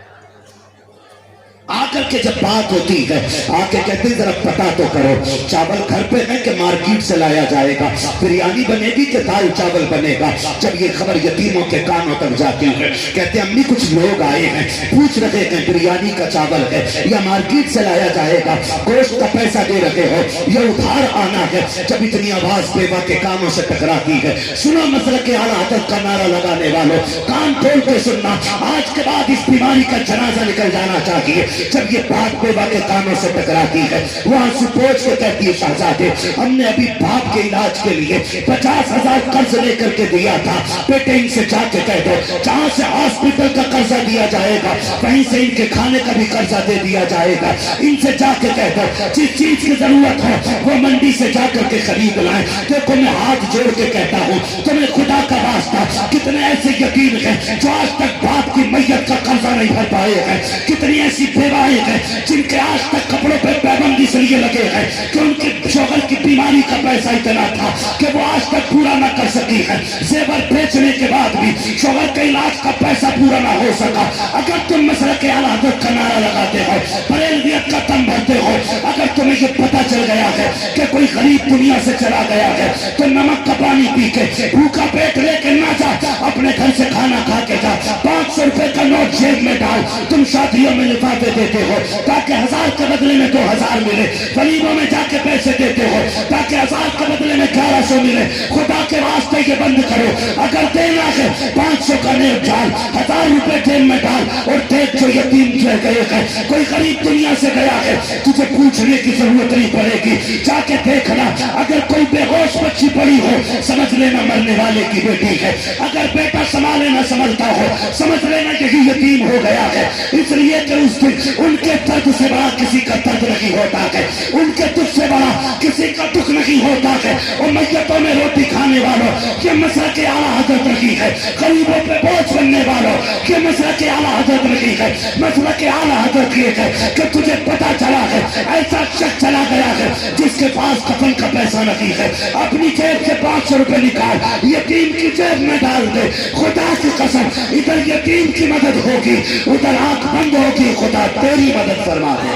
آ کر کے جب بات ہوتی ہے آ کے کہتے ہیں ذرا پتا تو کرو چاول گھر پہ ہے کہ مارکیٹ سے لایا جائے گا، بریانی بنے گی کہ دال چاول بنے گا۔ جب یہ خبر یتیموں کے کانوں تک جاتی ہے کہتے ہیں امی کچھ لوگ آئے ہیں پوچھ رہے ہیں بریانی کا چاول ہے یا مارکیٹ سے لایا جائے گا، گوشت کا پیسہ دے رہے ہو یا ادھار آنا ہے۔ جب اتنی آواز بیوہ کے کانوں سے ٹکراتی ہے، سنو مسلک اعلیٰ حضرت کا نعرہ لگانے والوں، کان کھول کے سننا، آج کے بعد اس بیماری کا جنازہ نکل جانا چاہیے۔ جب یہ بات بیوہ کے کانوں سے ٹکراتی ہے، وہاں سے پوچھ کے کہتی ہے شہزادے ہم نے ابھی باپ کے علاج کے لیے 50,000 قرض لے کر کے دیا تھا، بیٹے ان سے جا کے کہہ دو جہاں سے ہاسپٹل کا قرضہ دیا جائے گا وہیں سے ان کے کھانے کا بھی قرضہ دے دیا جائے گا۔ ان سے جا کے کہہ دو جس چیز کی ضرورت ہو وہ منڈی سے جا کر کے خرید لائیں۔ دیکھو میں ہاتھ جوڑ کے کہتا ہوں تمہیں خدا کا واسطہ کتنے ایسے یتیم ہیں جو آج تک باپ کی میت کا قرضہ نہیں بھر پائے ہیں، کتنی ایسی بیوائیں ہیں جن کے آج تک کپڑوں پہ پابندی سے یہ لگے ہیں کہ ان کے شوہر کی بیماری کا پیسہ اتنا تھا کہ وہ آج تک پورا نہ کر سکی ہے، زیور بیچنے کے بعد بھی شوہر کے علاج کا پیسہ پورا نہ ہو سکا۔ اگر تم مسلک اعلیٰ حضرت کا نعرہ لگاتے ہو، بریلویت کا تم بھرتے ہو، اگر تمہیں یہ پتہ چل گیا ہے کہ کوئی غریب دنیا سے چلا گیا ہے تو نمک کا پانی پی کے بھوکا پیٹ لے کے نہ جا، اپنے گھر سے کھانا کھا کے جا، 500 روپے کا نوٹ جیب میں ڈال۔ تم شادیوں میں لفافے دیتے ہو تاکہ 1000 کے بدلے میں 2000 ملے، غریبوں میں جا کے پیسے دیتے ہو تاکہ 1000 کے بدلے میں 1100 ملے۔ خدا کے واسطے یہ بند کرو، اگر دینا ہے 500 کا نیب ڈال، 1000 روپے جیب میں ڈال اور دیکھ جو یتیم جو گئے ہیں، کوئی غریب دنیا سے گیا ہے تجھے پوچھنے کی ضرورت نہیں پڑے گی، جا کے دیکھنا۔ اگر کوئی بے ہوش بچی پڑی ہو سمجھ لینا مرنے والے کی بیٹی ہے، اگر بیٹا سنبھالے نہ سمجھتا ہو سمجھ لینا یہی یتیم ہو گیا ہے۔ اس لیے کہ اس دن ان کے درد سے بڑا کسی کا درد نہیں ہوتا ہے، ان کے دکھ سے بڑا کسی کا دکھ نہیں ہوتا ہے۔ اور میتوں میں روٹی کھانے والوں یہ مسلک اعلیٰ حضرت نہیں ہے، غریبوں پہ بوجھ بننے والوں یہ مسلک اعلیٰ حضرت نہیں ہے۔ مسلک اعلیٰ حضرت یہ ہے کہ تجھے پتا چلا ہے ایسا شخص چلا گیا ہے جس کے پاس کفن کا پیسہ نہیں ہے، اپنی جیب سے 500 روپے نکال یتیم کی جیب میں ڈال دے، خدا کی قسم ادھر یتیم کی مدد ہوگی ادھر آنکھ بند ہوگی، خدا تیری مدد فرما دے۔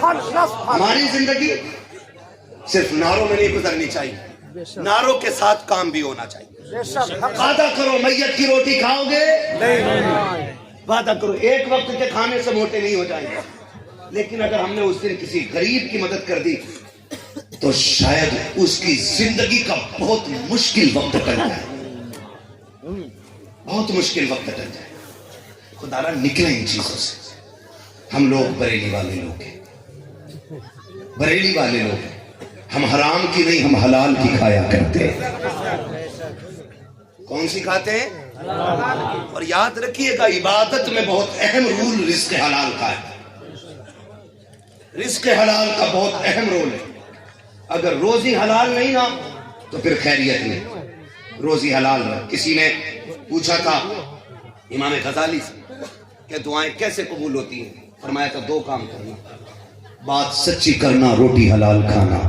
ہماری زندگی صرف نعروں میں نہیں گزرنی چاہیے، نعروں کے ساتھ کام بھی ہونا چاہیے۔ وعدہ کرو میت کی روٹی کھاؤ گے، وعدہ کرو ایک وقت کے کھانے سے موٹے نہیں ہو جائیں گے، لیکن اگر ہم نے اس دن کسی غریب کی مدد کر دی تو شاید اس کی زندگی کا بہت مشکل وقت ٹل جائے، بہت مشکل وقت ٹل جائے۔ خدا را نکلیں ان چیزوں سے۔ ہم لوگ بریلی والے لوگ ہیں، بریلی والے لوگ ہیں، ہم حرام کی نہیں ہم حلال کی کھایا کرتے ہیں۔ کون سی کھاتے ہیں؟ اور یاد رکھیے گا عبادت میں بہت اہم رول رزق حلال کا ہے، رزق حلال کا بہت اہم رول ہے۔ اگر روزی حلال نہیں نا تو پھر خیریت نہیں، روزی حلال ہے۔ کسی نے پوچھا تھا امام غزالی سے کہ دعائیں کیسے قبول ہوتی ہیں؟ فرمایا تھا دو کام کرنا، بات سچی کرنا، روٹی حلال کھانا،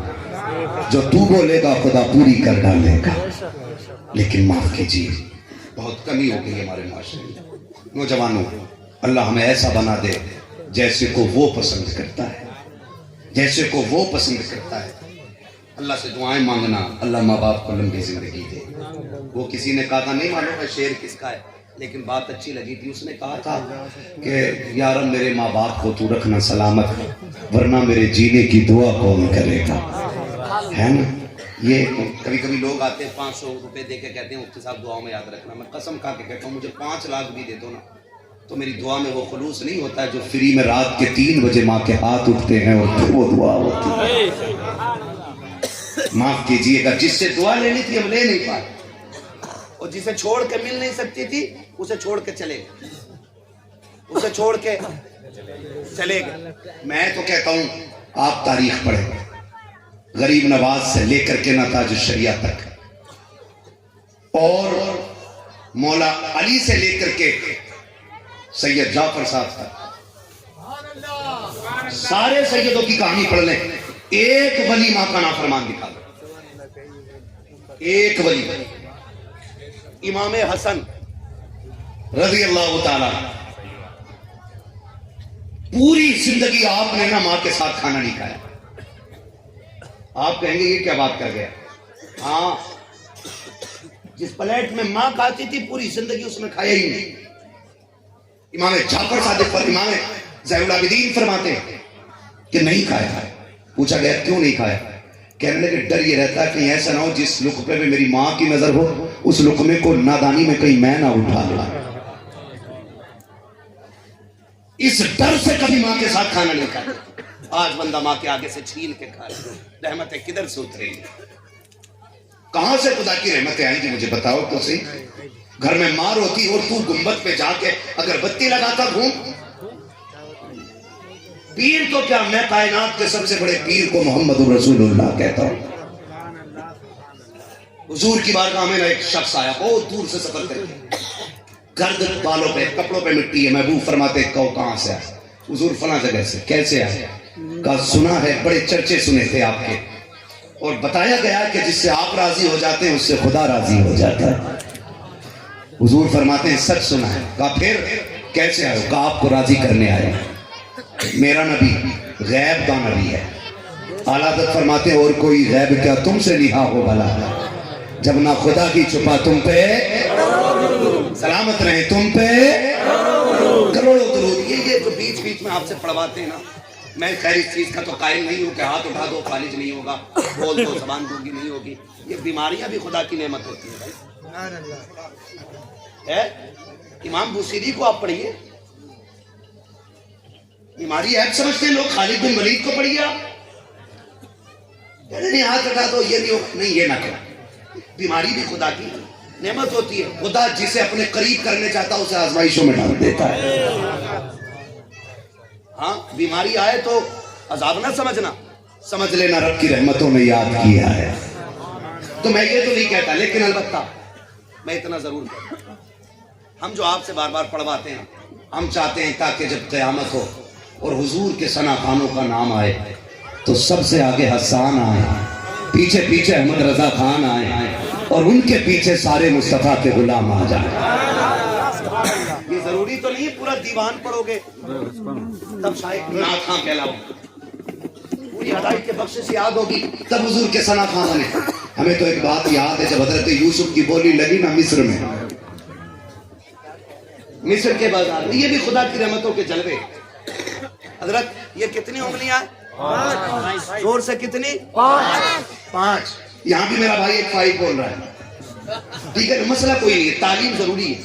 جو تو بولے گا خدا پوری کر ڈالے گا۔ لیکن معاف کیجیے بہت کمی ہو گئی ہمارے معاشرے میں۔ نوجوانوں اللہ ہمیں ایسا بنا دے جیسے کو وہ پسند کرتا ہے، جیسے کو وہ پسند کرتا ہے۔ اللہ سے دعائیں مانگنا اللہ ماں باپ کو لمبی زندگی دے۔ وہ کسی نے کہا تھا، نہیں معلوم ہے شعر کس کا ہے لیکن بات اچھی لگی تھی، اس نے کہا تھا کہ یا رب میرے ماں باپ کو تو رکھنا سلامت، ورنہ میرے جینے کی دعا کون کرے گا، ہے نا؟ یہ کبھی کبھی لوگ آتے ہیں 500 روپے دے کے کہتے ہیں مفتی صاحب دعاؤں میں یاد رکھنا۔ میں قسم کھا کے کہتا ہوں مجھے 5 لاکھ بھی دے دو نا تو میری دعا میں وہ خلوص نہیں ہوتا ہے جو فری میں رات کے 3 بجے ماں کے ہاتھ اٹھتے ہیں اور پھر وہ دعا ہوتی ہے۔ معاف کیجئے گا، جس سے دعا لینی تھی ہم لے نہیں پائے، اور جسے چھوڑ کے مل نہیں سکتی تھی اسے چھوڑ کے چلے گئے، اسے چھوڑ کے چلے گئے۔ میں تو کہتا ہوں آپ تاریخ پڑھیں، غریب نواز سے لے کر کے نتاج الشریعہ تک، اور مولا علی سے لے کر کے سید جعفر صاحب تک، سارے سیدوں کی کہانی پڑھ لیں، ایک ولی ماں کا نافرمان دکھا دو، ایک ولی۔ امام حسن رضی اللہ تعالیٰ پوری زندگی آپ نے نا ماں کے ساتھ کھانا نہیں کھایا۔ آپ کہیں گے یہ کیا بات کر گیا؟ ہاں، جس پلیٹ میں ماں کھاتی تھی پوری زندگی اس میں کھایا ہی نہیں۔ امام جعفر صادق پر امام زین العابدین فرماتے ہیں کہ نہیں کھایا۔ پوچھا گیا کیوں نہیں کھایا؟ کہنے لگے ڈر یہ رہتا ہے کہیں ایسا نہ ہو جس لقمے میں میری ماں کی نظر ہو اس لقمے کو نادانی میں کہیں میں نہ اٹھا لوں، اس ڈر سے کبھی ماں کے ساتھ کھانا نہیں کھاتا۔ آج بندہ ماں کے آگے سے چھین کے کھائے، رحمتیں کدھر سے اتریں گی؟ کہاں سے خدا کی رحمتیں آئیں گی؟ مجھے بتاؤ تو صحیح۔ گھر میں ماں روتی اور تو گنبد پہ جا کے اگر بتی لگاتا گھوم۔ پیر تو کیا، میں کائنات کے سب سے بڑے پیر کو محمد رسول اللہ کہتا ہوں۔ حضور کی بارگاہ میں ایک شخص آیا بہت دور سے سفر کر کے، گرد بالوں پہ کپڑوں پہ مٹی ہے، محبوب فرماتے کہو کہاں سے آئے؟ حضور فلاں جگہ سے۔ کیسے آئے؟ کہا سنا ہے، بڑے چرچے سنے تھے آپ کے، اور بتایا گیا کہ جس سے آپ راضی ہو جاتے ہیں اس سے خدا راضی ہو جاتا ہے۔ حضور فرماتے ہیں سچ سنا ہے۔ کہا پھر کیسے آئے؟ کہا آپ کو راضی کرنے آئے۔ میرا نبی غیب کا نبی ہے۔ اعلیٰ حضرت فرماتے ہیں اور کوئی غیب کیا تم سے نہا ہو بھلا، جب نہ خدا کی چھپا تم پہ سلامت رہے، تم پہ کروڑوں درود۔ یہ جو بیچ بیچ میں آپ سے پڑھواتے ہیں نا، میں خیر اس چیز کا تو قائل نہیں ہوں کہ ہاتھ اٹھا دو فالج نہیں ہوگا، بول دو زبان دوگی نہیں ہوگی۔ یہ بیماریاں بھی خدا کی نعمت ہوتی ہیں بھائی۔ امام بوصیری کو آپ پڑھیے، بیماری ایپ سمجھتے ہیں لوگ، خالد بن ولید کو پڑھیے آپ، نہیں ہاتھ اٹھا دو یہ نہیں ہوگا، نہیں یہ نہ کرو۔ بیماری بھی خدا کی نعمت ہوتی ہے، خدا جسے اپنے قریب کرنے چاہتا ہے اسے آزمائشوں میں ڈال دیتا ہے۔ ہاں بیماری آئے تو عذاب نہ سمجھنا، سمجھ لینا رب کی رحمتوں میں یاد کیا ہے۔ تو میں یہ تو نہیں کہتا، لیکن البتہ میں اتنا ضرور کہتا ہوں، ہم جو آپ سے بار بار پڑھواتے ہیں ہم چاہتے ہیں تاکہ جب قیامت ہو اور حضور کے ثنا خانوں کا نام آئے تو سب سے آگے حسان آئے، پیچھے پیچھے احمد رضا خان آئے، اور ان کے پیچھے سارے مصطفیٰ کے غلام آ جائیں۔ یہ ضروری تو نہیں ہے پورا دیوان پڑھو گے تب شاید نعت خاں کہلاؤ، اپنی ہدایت کے بخشش سے یاد ہوگی تب حضور کے ثنا خواں بنے. ہمیں تو ایک بات یاد ہے جب حضرت یوسف کی بولی لگی نا مصر میں, مصر کے بازار میں, یہ بھی خدا کی رحمتوں کے جلوے. حضرت یہ کتنی انگلیاں ہیں؟ زور سے کتنی؟ 5. یہاں بھی میرا بھائی ایک 5 بول رہا ہے. ٹھیک ہے, مسئلہ کوئی نہیں ہے, تعلیم ضروری ہے.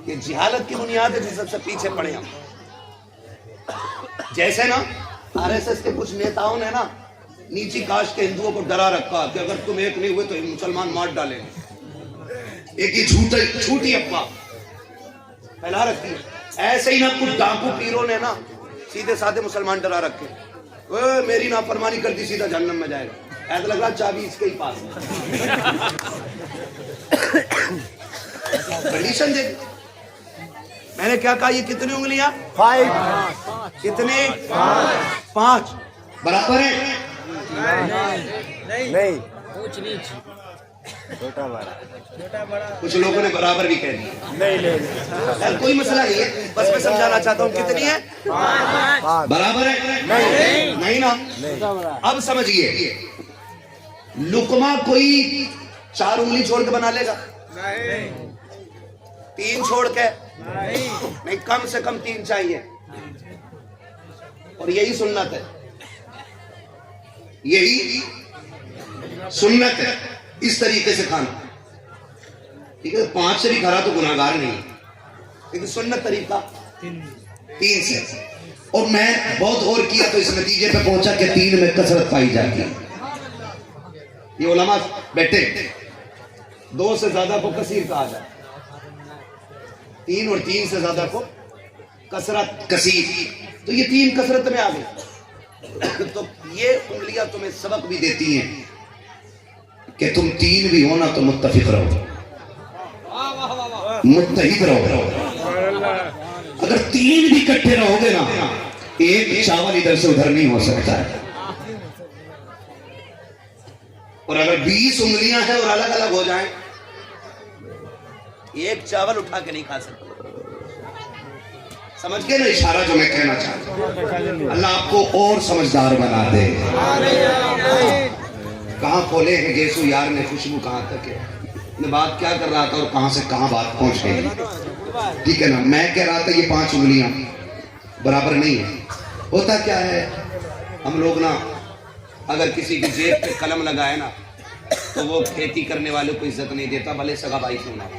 یہ جہالت کی بنیاد ہے جس سے پیچھے پڑے ہم. جیسے نا RSS کے کچھ نیتاؤں نے نا نیچی کاسٹ کے ہندوؤں کو ڈرا رکھا کہ اگر تم ایک نہیں ہوئے تو مسلمان مار ڈالیں گے. ایک ہی جھوٹی افواہ پھیلا رکھی ہے. ایسے ہی نا کچھ ڈاکو پیروں نے نا سیدھے سادھے مسلمان ڈرا رکھے, میری نافرمانی کر دی سیدھا جہنم میں جائے گا. ایسا لگ رہا چابی اس کے ہی پاس ہے. کنڈیشن دیکھ, میں نے کیا کہا, یہ کتنی انگلیاں؟ 5. کتنے؟ 5 برابر ہے؟ نہیں, کچھ لوگوں نے برابر بھی کہہ دیا. کوئی مسئلہ نہیں ہے, بس میں سمجھانا چاہتا ہوں کتنی ہے؟ برابر ہے؟ نہیں نا. اب سمجھئے, لقمہ کوئی 4 انگلی چھوڑ کے بنا لے گا؟ 3 چھوڑ کے نہیں, کم سے کم 3 چاہیے. اور یہی سنت ہے, یہی سنت ہے, اس طریقے سے کھانا. ٹھیک ہے, 5 سے بھی کھا رہا تو گناہگار نہیں, لیکن سنت طریقہ 3 سے. اور میں بہت غور کیا تو اس نتیجے پہ پہنچا کہ 3 میں کثرت پائی جاتی ہے. یہ علماء بیٹھے 2 سے زیادہ کو کثیر کہا جائے, 3 اور 3 سے زیادہ کو کثرت کثیر, تو یہ 3 کثرت میں آ گئی. تو یہ انگلیاں تمہیں سبق بھی دیتی ہیں کہ تم 3 بھی ہونا تو متفق رہو, متحد رہو. اگر 3 بھی اکٹھے رہو گے نا, ایک چاول ادھر سے ادھر نہیں ہو سکتا ہے. اور اگر 20 انگلیاں ہیں اور الگ الگ ہو جائیں, ایک چاول اٹھا کے نہیں کھا سکتے. سمجھ گئے نا اشارہ جو میں کہنا چاہتا ہوں؟ اللہ آپ کو اور سمجھدار بنا دے. کہاں کھولے ہیں گیسو یار نے خوشبو, کہاں تک ہے, میں بات کیا کر رہا تھا اور کہاں سے کہاں بات پہنچ گئی. ٹھیک ہے نا, میں کہہ رہا تھا یہ 5 انگلیاں برابر نہیں ہے. ہوتا کیا ہے, ہم لوگ نا اگر کسی کی جیب پہ قلم لگائے نا تو وہ کھیتی کرنے والوں کو عزت نہیں دیتا, بھلے سگا بھائی کیوں نہ ہو.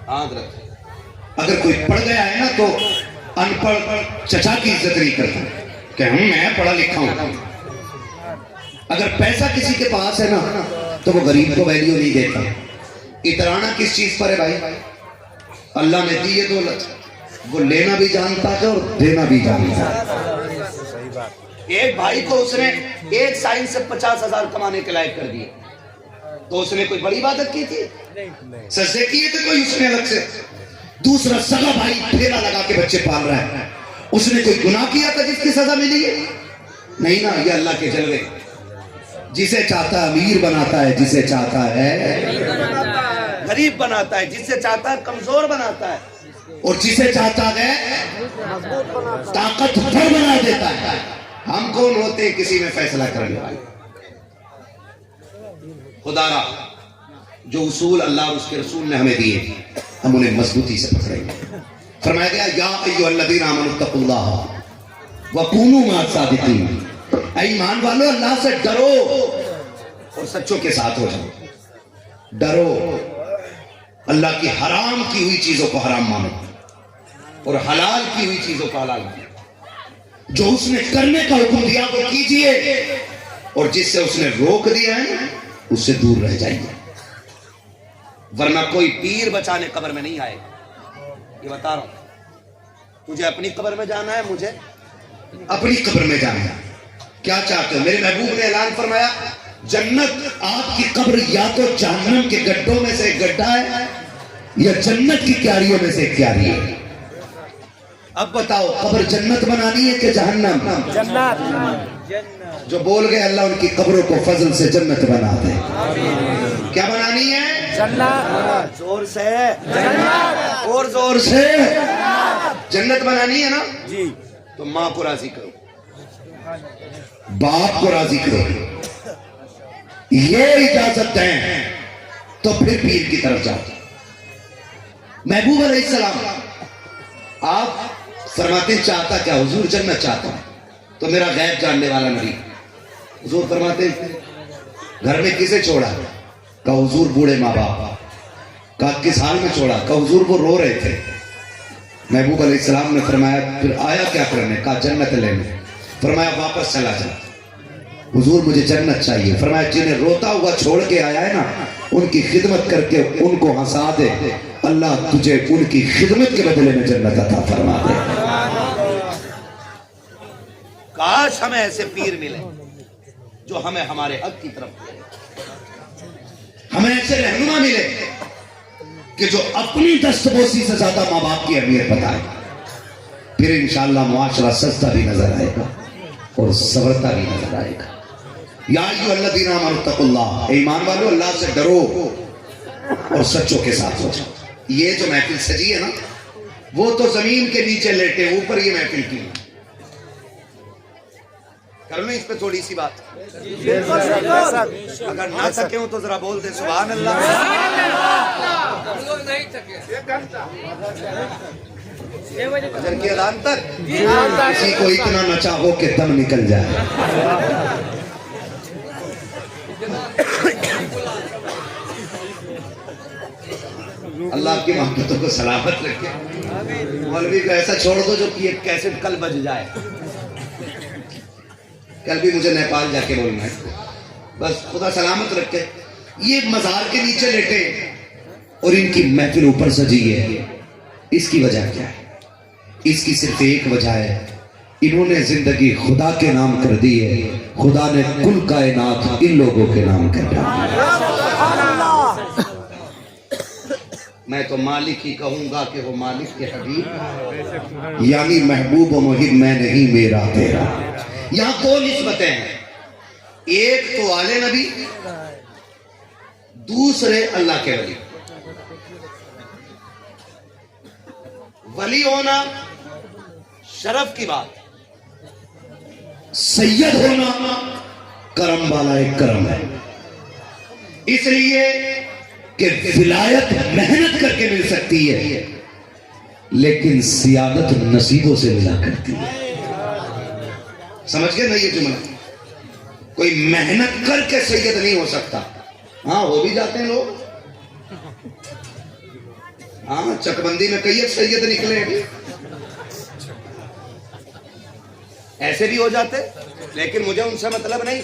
ہاں حضرت, اگر کوئی پڑھ گیا ہے نا تو ان پڑھ چچا کی عزت نہیں کرتا کہ میں پڑھا لکھا ہوں. اگر پیسہ کسی کے پاس ہے نا تو وہ غریب کو ویلیو نہیں دیتا. اترانا کس چیز پر ہے بھائی؟ اللہ نے دی یہ دولت, وہ لینا بھی جانتا ہے اور دینا بھی جانتا ہے. ایک بھائی کو اس نے ایک سائن سے 50,000 کمانے کے لائق کر دیے, تو اس نے کوئی بڑی عبادت کی تھی؟ سجدے کیے تھے کوئی اس نے الگ سے؟ دوسرا سگا بھائی پھیلا لگا کے بچے پال رہا ہے, اس نے کوئی گناہ کیا تھا جس کی سزا ملی ہے؟ نہیں نا. یہ اللہ کے جلوے, جسے چاہتا ہے امیر بناتا ہے, جسے چاہتا ہے غریب بناتا ہے, جسے چاہتا ہے کمزور بناتا ہے, اور جسے چاہتا ہے طاقتور بنا دیتا ہے. ہم کون ہوتے ہیں کسی میں فیصلہ کرنے والے؟ خدا را جو اصول اللہ اور اس کے رسول نے ہمیں دیے ہم انہیں مضبوطی سے پکڑیں گے. فرمایا گیا یا ایھا الذین آمنوا اتقوا اللہ وکونوا مع الصادقین, اے ایمان والو اللہ سے ڈرو اور سچوں کے ساتھ ہو جاؤ. ڈرو, اللہ کی حرام کی ہوئی چیزوں کو حرام مانو اور حلال کی ہوئی چیزوں کو حلال مانو. جو اس نے کرنے کا حکم دیا وہ کیجئے, اور جس سے اس نے روک دیا ہے اس سے دور رہ جائیے, ورنہ کوئی پیر بچانے قبر میں نہیں آئے گا. یہ بتا رہا ہوں, مجھے اپنی قبر میں جانا ہے, مجھے اپنی قبر میں جانا ہے. کیا چاہتے ہو؟ میرے محبوب نے اعلان فرمایا جنت آپ کی قبر یا تو جہنم کے گڈھوں میں سے ایک گڈھا ہے یا جنت کی کیاریوں میں سے ایک کیاری ہے. اب بتاؤ قبر جنت بنانی ہے کہ جہنم؟ جنت. جو بول گئے اللہ ان کی قبروں کو فضل سے جنت بنا دے. کیا بنانی ہے؟ جنت. زور سے جنت, اور زور سے جنت بنانی ہے نا جی. تو ماں کو راضی کرو، باپ کو راضی کرو، یہ اجازت دیں تو پھر پیر کی طرف جاؤ۔ محبوب علیہ السلام آپ فرماتے ہیں چاہتا کیا؟ حضور جنت چاہتا ہوں۔ تو میرا غیب جاننے والا نبی حضور فرماتے ہیں گھر میں کسے چھوڑا؟ کہا حضور بوڑھے ماں باپ۔ کہا کس حال میں چھوڑا؟ کہا حضور وہ رو رہے تھے۔ محبوب علیہ السلام نے فرمایا پھر آیا کیا کرنے؟ کہا جنت لینے۔ فرمایا واپس چلا جا، حضور مجھے جنت چاہیے۔ فرمایا جنہیں روتا ہوا چھوڑ کے آیا ہے نا ان کی خدمت کر کے ان کو ہنسا دے، اللہ تجھے ان کی خدمت کے بدلے میں جنت عطا فرما دے۔ کاش ہمیں ایسے پیر ملے جو ہمیں ہمارے حق کی طرف لے، ہمیں ایسے رہنما ملے کہ جو اپنی دستبوسی سے زیادہ ماں باپ کی اہمیت بتائے، پھر انشاءاللہ معاشرہ سجدہ بھی نظر آئے گا اور سورتا بھی نظر آئے گا۔ یا ایھا الذین آمنوا اتقوا اللہ، ایمان والو اللہ سے ڈرو اور سچوں کے ساتھ ہو جاؤ۔ یہ جو محفل سجی ہے نا وہ تو زمین کے نیچے لیٹے، اوپر یہ محفل کی کر لیں اس پہ تھوڑی سی بات، اگر نہ سکے ہوں تو ذرا بول دیں سبحان اللہ۔ اجر کی اذان تک کسی کو اتنا نچا ہو کہ دم نکل جائے۔ اللہ کی محبتوں کو سلامت رکھے۔ مولوی کو ایسا چھوڑ دو جو کہ کیسٹ کل بج جائے، کل بھی مجھے نیپال جا کے بولنا ہے، بس خدا سلامت رکھے۔ یہ مزار کے نیچے لیٹے اور ان کی محفل اوپر سجی ہے، اس کی وجہ کیا ہے؟ اس کی صرف ایک وجہ ہے، انہوں نے زندگی خدا کے نام کر دی ہے، خدا نے کل کائنات ان لوگوں کے نام کر ڈالی۔ میں تو مالک ہی کہوں گا کہ وہ مالک کے حبیب، یعنی محبوب و محب میں نہیں میرا تیرا۔ یہاں دو نسبتیں ہیں، ایک تو آل نبی، دوسرے اللہ کے ولی۔ ولی ہونا شرف کی بات، سید ہونا کرم والا ایک کرم ہے، اس لیے کہ ولایت محنت کر کے مل سکتی ہے لیکن سیادت نصیبوں سے ملا کرتی ہے۔ سمجھ گئے نا یہ جملہ؟ کوئی محنت کر کے سید نہیں ہو سکتا، ہاں ہو بھی جاتے ہیں لوگ، ہاں چک بندی میں کئی سید نکلے ہیں، ایسے بھی ہو جاتے، لیکن مجھے ان سے مطلب نہیں،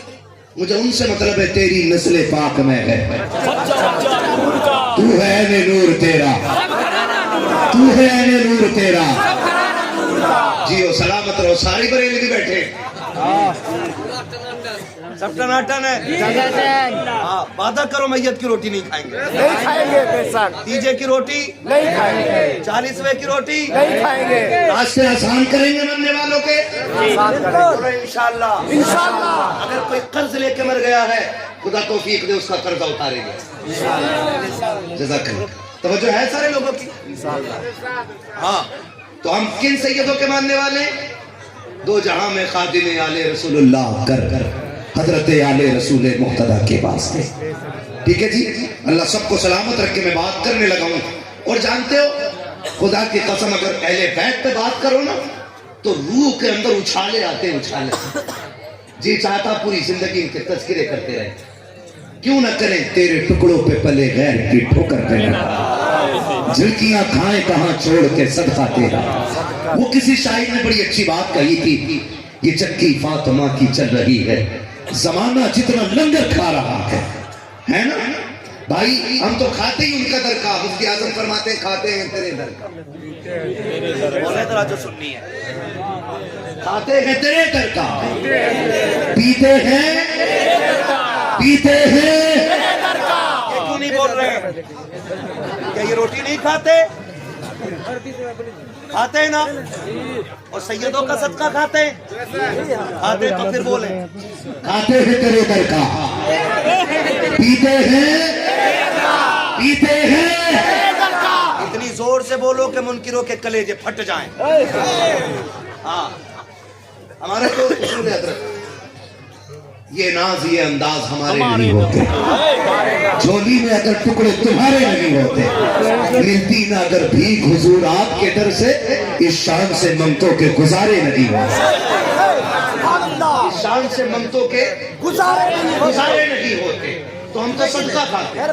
مجھے ان سے مطلب ہے تیری نسل پاک میں ہے، تو ہے اہل نور تیرا، تو ہے اہل نور تیرا۔ جیو سلامت رہو، ساری بریلوی بیٹھے، سب ٹناٹن ہے، وعدہ کرو میت کی روٹی نہیں کھائیں گے، نہیں کھائیں گے بے شک، دیجے کی روٹی نہیں کھائیں گے، 40ویں کی روٹی نہیں کھائیں گے، راستے آسان کریں گے مرنے والوں کے بالکل انشاءاللہ۔ انشاءاللہ۔ اگر کوئی قرض لے کے مر گیا ہے خدا توفیق دے اس کا قرضہ اتاریں گے جزاک اللہ۔ توجہ ہے سارے لوگوں کی؟ ہاں تو ہم کن سیدوں کے ماننے والے ہیں؟ دو جہاں میں خادم آل رسول اللہ کر کر حضرت آل رسول مقتدی کے واسطے، ٹھیک ہے جی؟ اللہ سب کو سلامت رکھ کے میں بات کرنے لگا ہوں۔ اور جانتے ہو خدا کی قسم اگر اہل بیت پہ بات کرو نا تو روح کے اندر اچھالے آتے ہیں، اچھالے۔ جی چاہتا پوری زندگی ان کے تذکرے کرتے رہے، کیوں نہ کریں تیرے ٹکڑوں پہ پلے غیر کی ٹھوکر پہ لگا، جھلکیاں کھائیں کہاں چھوڑ کے صدقہ تیرا۔ وہ کسی شاعر نے بڑی اچھی بات کہی تھی، یہ چکی فاطمہ کی چل رہی ہے، زمانہ جتنا لنگر کھا رہا ہے نا بھائی؟ ہم تو کھاتے ہی ان کا در کا، مفتی اعظم فرماتے ہیں کھاتے ہیں تیرے در کا، بولے ذرا جو سننی ہے، کھاتے ہیں تیرے در کا، پیتے ہیں پیتے ہیں، یہ کیوں نہیں بول رہے ہیں؟ کیا یہ روٹی نہیں کھاتے؟ کھاتے ہیں نا، اور سیدوں کا صدقہ کھاتے ہیں، کھاتے تو پھر بولیں کھاتے ہیں تیرے در کا، پیتے ہیں پیتے ہیں، اتنی زور سے بولو کہ منکروں کے کلیجے پھٹ جائیں۔ ہاں ہمارے تو اصول حضرت یہ ناز یہ انداز ہمارے نہیں ہوتے، جھولی میں اگر ٹکڑے تمہارے نہیں ہوتے، ملتی نہ اگر بھیک حضور آپ کے در سے، اس شان سے منگتوں کے گزارے نہیں ہوتے، اس شان سے منگتوں کے گزارے نہیں ہوتے. تو ہم تو صدقہ کھاتے ہیں،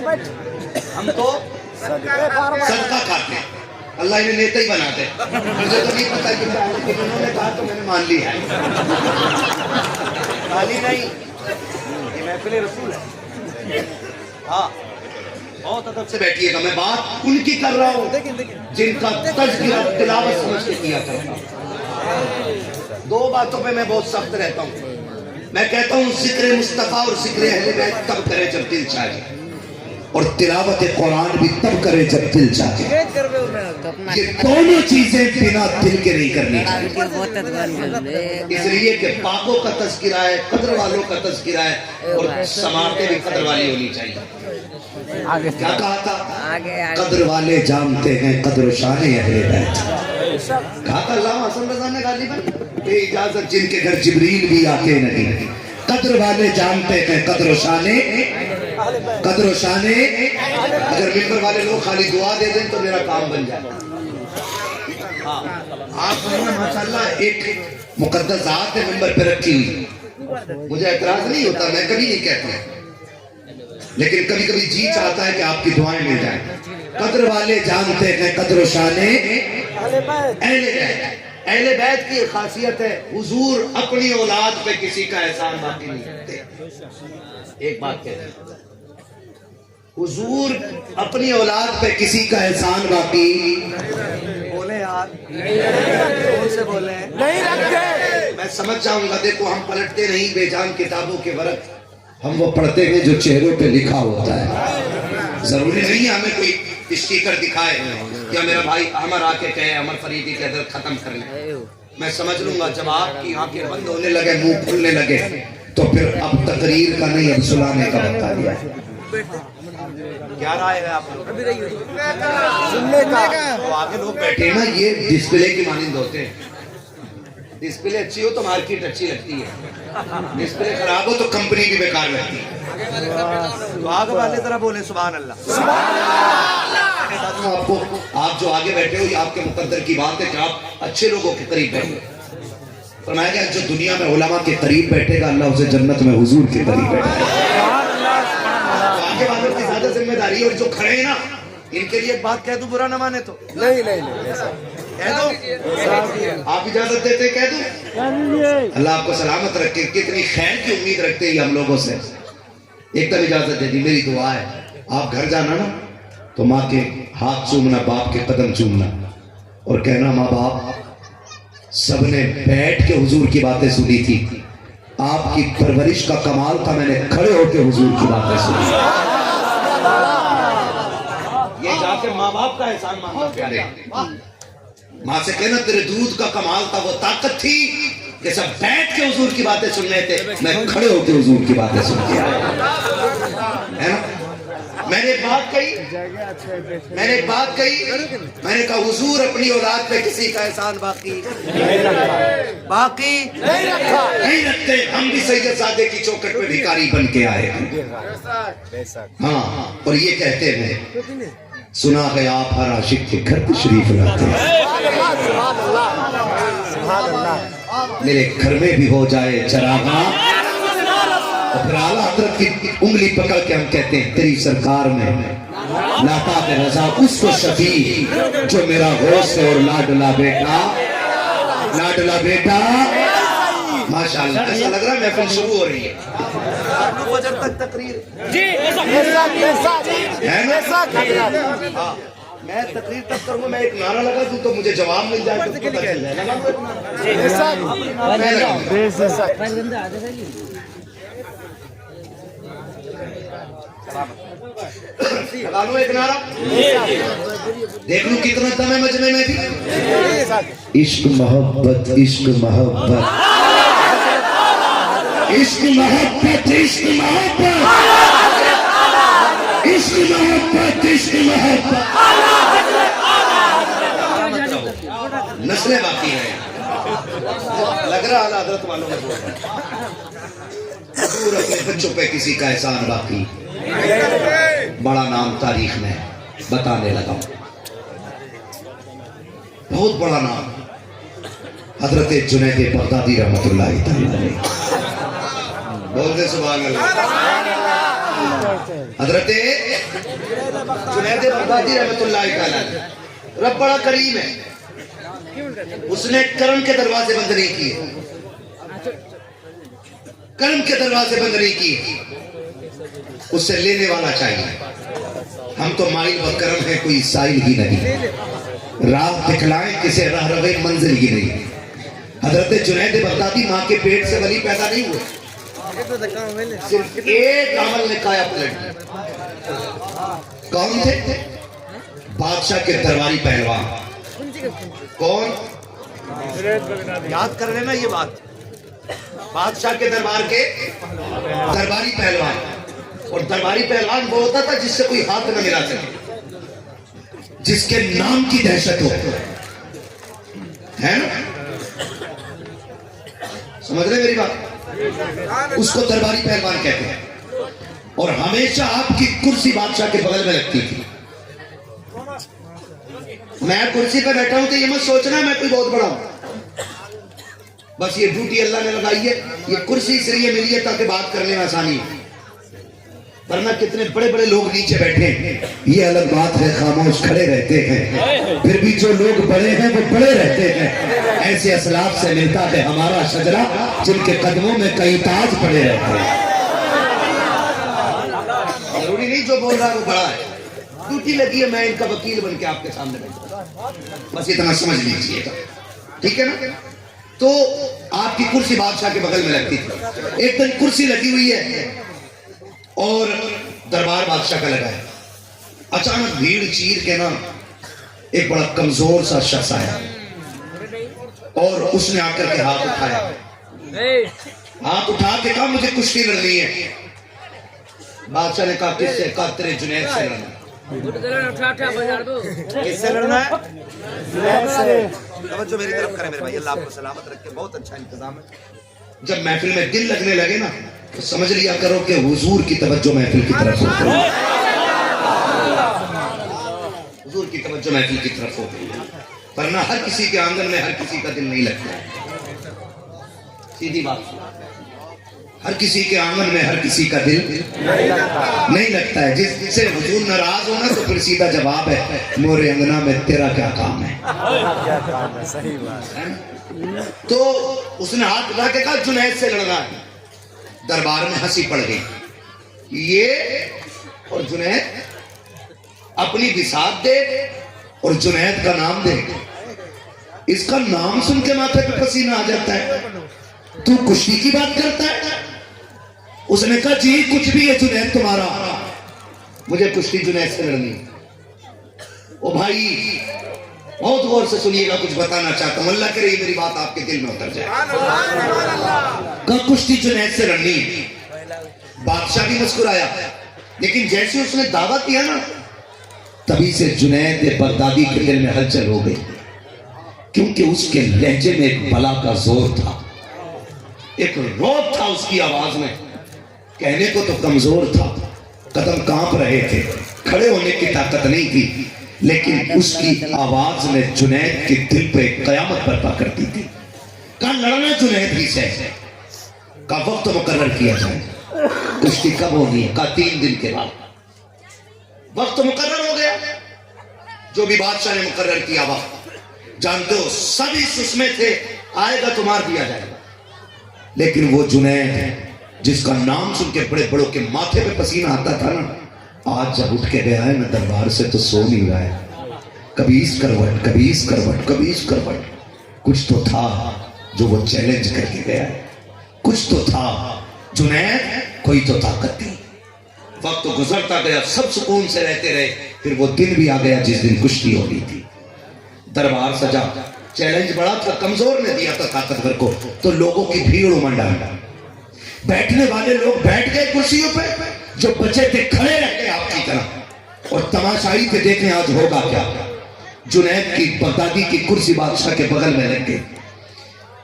ہم تو صدقہ کھاتے ہیں. اللہ انہیں نیتا ہی بناتے. مجھے تو نہیں پتا کہ کیا ہے، لیکن انہوں نے کہا تو میں نے مان لیا ہے. خالی نہیں، یہ محفل رسول ہے. ہاں بہت ادب سے بیٹھیے گا. میں بات ان کی کر رہا ہوں جن کا تذکرہ تلاوت سمجھ کے کیا کرتا ہوں. دو باتوں پہ میں بہت سخت رہتا ہوں. میں کہتا ہوں ذکر مصطفیٰ اور ذکر اہل بیت تب کرے جب دل چاہے، اور تلاوت قرآن بھی تب کرے جب دل چاہے. یہ دونوں چیزیں بنا دل کے نہیں کرنی چاہیے، اس لیے کہ پاکوں کا تذکرہ ہے، قدر والوں کا تذکرہ ہے، اور سماعتیں بھی قدر والی ہونی چاہیے. کیا کہا تھا؟ قدر والے جانتے ہیں قدر و شان اہل بیت. کہا تھا علامہ حسن رضا نے غالباً، بے اجازت جن کے گھر جبریل بھی آتے نہیں. قدر والے جانتے ہیں قدر و شانے، قدر و شانے. اگر ممبر والے لوگ خالی دعا دے دیں تو میرا کام بن جائے. ہاں آپ ماشاءاللہ ایک مقدس ذات ہے ممبر پہ رکھی ہوئی، مجھے اعتراض نہیں ہوتا، میں کبھی نہیں کہتا، لیکن کبھی کبھی جی چاہتا ہے کہ آپ کی دعائیں مل جائیں. قدر والے جانتے ہیں قدر و شانے اہل بیت. اہل بیت کی خاصیت ہے حضور اپنی اولاد پہ کسی کا احسان باقی نہیں کرتے. ایک بات کہتے ہیں، حضور اپنی اولاد پہ کسی کا احسان باقی بولے یار سے بولے نہیں رکھتے. میں سمجھ جاؤں گا. دیکھو ہم پلٹتے نہیں بے جان کتابوں کے ورق، ہم وہ پڑھتے ہیں جو چہروں پہ لکھا ہوتا ہے. ضروری نہیں ہے ہمیں کوئی اسٹیکر دکھائے یا میرا بھائی عمر آ کے کہے عمر فریدی کے حضرت ختم کر لیں. میں سمجھ لوں گا جب آپ کی آنکھیں بند ہونے لگے، منہ کھلنے لگے، تو پھر اب تقریر کا نہیں اب سلانے کا بتا دیا. کیا رائے ہے آپ لوگ؟ سننے کا. تو آگے لوگ بیٹھے نا، یہ ڈسپلے کی مانند ہوتے ہیں. ڈسپلے اچھی ہو تو مارکیٹ اچھی لگتی ہے، ڈسپلے خراب ہو تو کمپنی بھی بیکار لگتی ہے. تو آگے والے ذرا بولیں سبحان اللہ. آپ جو آگے بیٹھے ہو یہ آپ کے مقدر کی بات ہے کہ آپ اچھے لوگوں کے قریب بیٹھے. فرمایا گیا جو دنیا میں علماء کے قریب بیٹھے گا اللہ اسے جنت میں حضور کے قریب بیٹھے گا. آگے والوں کی زیادہ ذمہ داری. اور جو کھڑے ہیں نا ان کے لیے ایک بات کہہ دوں، برا نہ مانے تو نہیں کہہ دو. آپ اجازت دیتے کہہ دوں؟ اللہ آپ کو سلامت رکھے. کتنی خیر کی امید رکھتے ہیں ہم لوگوں سے. ایک دم اجازت دے دی. میری دعا ہے آپ گھر جانا نا تو ماں کے ہاتھ چومنا، باپ کے قدم چومنا، اور کہنا ماں باپ سب نے بیٹھ کے حضور کی باتیں سنی تھی، آپ کی پرورش کا کمال تھا، میں نے کھڑے ہو کے حضور کی باتیں سنی. یہ جا کے ماں باپ کا احسان ماننا پیارے. ماں سے کہنا تیرے دودھ کا کمال تھا، وہ طاقت تھی کہ سب بیٹھ کے حضور کی باتیں سن رہے تھے، میں کھڑے ہو کے حضور کی باتیں سن کے آیا. میں نے ایک بات کہی، میں نے کہا حضور اپنی اولاد پہ کسی کا احسان باقی نہیں رکھتے. ہم بھی سید زادے کی چوکھٹ پہ بھکاری بن کے آئے ہیں. ہاں اور یہ کہتے ہیں سنا گیا آپ ہر عاشق کے گھر تشریف لاتے ہیں. میرے گھر میں بھی ہو جائے چراغاں، اور پھر اعلیٰ حضرت کی انگلی پکڑ کے ہم کہتے ہیں تیری سرکار میں لاتا کے رضا اس کو شفیع جو میرا غوث ہے اور لاڈلا بیٹا. ماشاءاللہ ایسا لگ رہا ہے محفل شروع ہو رہی ہے. فجر تک تقریر ہے نا. میں تقریر تک کروں گا، میں ایک نعرہ لگا دوں تو مجھے جواب مل جائے تو پتہ چل جائے. لگا لوں ایک نعرہ، دیکھ لوں کتنا دم ہے مجمع میں بھی. عشق محبت عشق محبت عشق محبت عشق محبت عشق محبت عشق محبت. نسلیں باقی ہیں. لگ رہا ہے حضرت والوں میں دور اپنے بچوں پہ کسی کا احسان باقی بڑا نام تاریخ میں بتانے لگا ہوں، بہت بڑا نام حضرت جنید بغدادی رحمت اللہ تعالی، بولتے سبحان اللہ۔ حضرت جنید بغدادی رحمت اللہ تعالی، رب بڑا کریم ہے، اس نے کرم کے دروازے بند نہیں کیے، کرم کے دروازے بند نہیں کیے، اس سے لینے والا چاہیے۔ ہم تو مائل و کرم ہے، کوئی سائل ہی نہیں، راہ دکھلائیں کسے راہ روے منزل ہی نہیں۔ حضرت جنید بغدادی ماں کے پیٹ سے ولی پیدا نہیں ہوئے، صرف ایک عمل نے کایا پلٹ دی۔ کون تھے؟ بادشاہ کے درباری پہلوان۔ کون؟ یاد کر لینا یہ بات، بادشاہ کے دربار کے درباری پہلوان۔ اور درباری پہلوان وہ ہوتا تھا جس سے کوئی ہاتھ نہ ملا سکے، جس کے نام کی دہشت ہو، ہے نا؟ سمجھ رہے میری بات؟ اس کو درباری پہلوان کہتے ہیں۔ اور ہمیشہ آپ کی کرسی بادشاہ کے بغل میں لگتی تھی۔ میں کرسی پہ بیٹھا ہوں تو یہ مت سوچنا میں کوئی بہت بڑا ہوں، بس یہ ڈیوٹی اللہ نے لگائی ہے، یہ کرسی اس لیے ملی ہے تاکہ بات کرنے میں آسانی ہو، ورنہ کتنے بڑے بڑے لوگ نیچے بیٹھے ہیں، یہ الگ بات ہے، خاموش کھڑے رہتے ہیں، پھر بھی جو لوگ بڑے ہیں وہ بڑے رہتے ہیں۔ ایسے اسلاف سے ملتا ہے ہمارا شجرہ، جن کے قدموں میں کئی تاج پڑے رہتے ہیں۔ ضروری نہیں جو بول رہا ہے وہ بڑا ہے، ڈیوٹی لگی ہے، میں ان کا وکیل بن کے آپ کے سامنے بیٹھا، بس اتنا سمجھ لیجیے گا، ٹھیک ہے نا؟ تو آپ کی کرسی بادشاہ کے بغل میں لگتی تھی۔ ایک دن کرسی لگی ہوئی ہے اور دربار بادشاہ کا لگا ہے، اچانک بھیڑ چیر کے نا ایک بڑا کمزور سا شخص آیا اور اس نے آ کر کے ہاتھ اٹھایا، ہاتھ اٹھا کے کہا مجھے کشتی لڑنی ہے۔ بادشاہ نے کہا کس سے؟ کہا تیرے جنید سے لڑنا۔ کس سے لڑنا ہے؟ جنید سے۔ توجہ میری طرف کریں میرے بھائی، اللہ آپ کو سلامت رکھے، بہت اچھا انتظام ہے۔ جب محفل میں دل لگنے لگے نا تو سمجھ لیا کرو کہ حضور کی توجہ محفل کی طرف ہو گئی، حضور کی توجہ محفل کی طرف ہو گئی، ورنہ ہر کسی کے آنگن میں ہر کسی کا دل نہیں لگتا ہے، سیدھی بات، ہر کسی کے آنگن میں ہر کسی کا دل نہیں لگتا ہے۔ جس سے حضور ناراض ہونا تو پھر سیدھا جواب ہے مورے انگنا میں تیرا کیا کام ہے۔ صحیح بات ہے۔ تو اس نے ہاتھ اٹھا کے کہا جنید سے لڑنا ہے۔ دربار میں ہنسی پڑ گئی، یہ اور جنید اپنی بساط دے اور جنید کا نام دے، اس کا نام سن کے ماتھے پہ پسینہ آ جاتا ہے، تو کشتی کی بات کرتا ہے؟ اس نے کہا جی کچھ بھی ہے جنید تمہارا، مجھے کشتی جنید سے لڑنی۔ او بھائی بہت غور سے سنیے گا، کچھ بتانا چاہتا ہوں، اللہ کرے یہ میری بات آپ کے دل میں اتر جائے۔ کہا کشتی جنید سے لڑنی۔ بادشاہ بھی مسکرایا، لیکن جیسے اس نے دعویٰ کیا نا تبھی سے جنید بغدادی کے دل میں ہلچل ہو گئی، کیونکہ اس کے لہجے میں ایک بلا کا زور تھا، ایک روب تھا اس کی آواز میں، کہنے کو تو کمزور تھا، قدم کانپ رہے تھے، کھڑے ہونے کی طاقت نہیں تھی، لیکن اس کی آواز نے جنید کے دل پہ قیامت برپا کرتی تھی۔ کہا لڑنا جنید ہی سے، کہا وقت مقرر کیا جائے، کشتی کب ہوگی؟ کہا 3 دن کے بعد۔ وقت مقرر ہو گیا، جو بھی بادشاہ نے مقرر کیا وقت، جانتے ہو سبھی اس میں تھے، آئے گا تو مار دیا جائے گا، لیکن وہ جنید جس کا نام سن کے بڑے بڑوں کے ماتھے پہ پسینہ آتا تھا نا، آج جب اٹھ کے گیا ہے نا دربار سے تو سو نہیں رہا ہے، کبھی اس کروٹ کبھی اس کروٹ کبھی اس کروٹ۔ کچھ تو تھا جو وہ چیلنج کر کے گیا ہے، کچھ تو تھا جنید، کوئی تو طاقت تھی۔ وقت تو گزرتا گیا، سب سکون سے رہتے رہے، پھر وہ دن بھی آ گیا جس دن کشتی ہونی تھی۔ دربار سجا، چیلنج بڑا تھا، کمزور نے دیا تھا طاقتور کو، تو لوگوں کی بھیڑ امنڈ آئی، بیٹھنے والے لوگ بیٹھ گئے کرسیوں پہ، جو بچے تھے کھڑے رہ گئے آپ کی طرح، اور تماشائی تھے دیکھیں آج ہوگا کیا۔ جنید کی بغدادی کی کرسی بادشاہ کے بغل میں لگ گئی،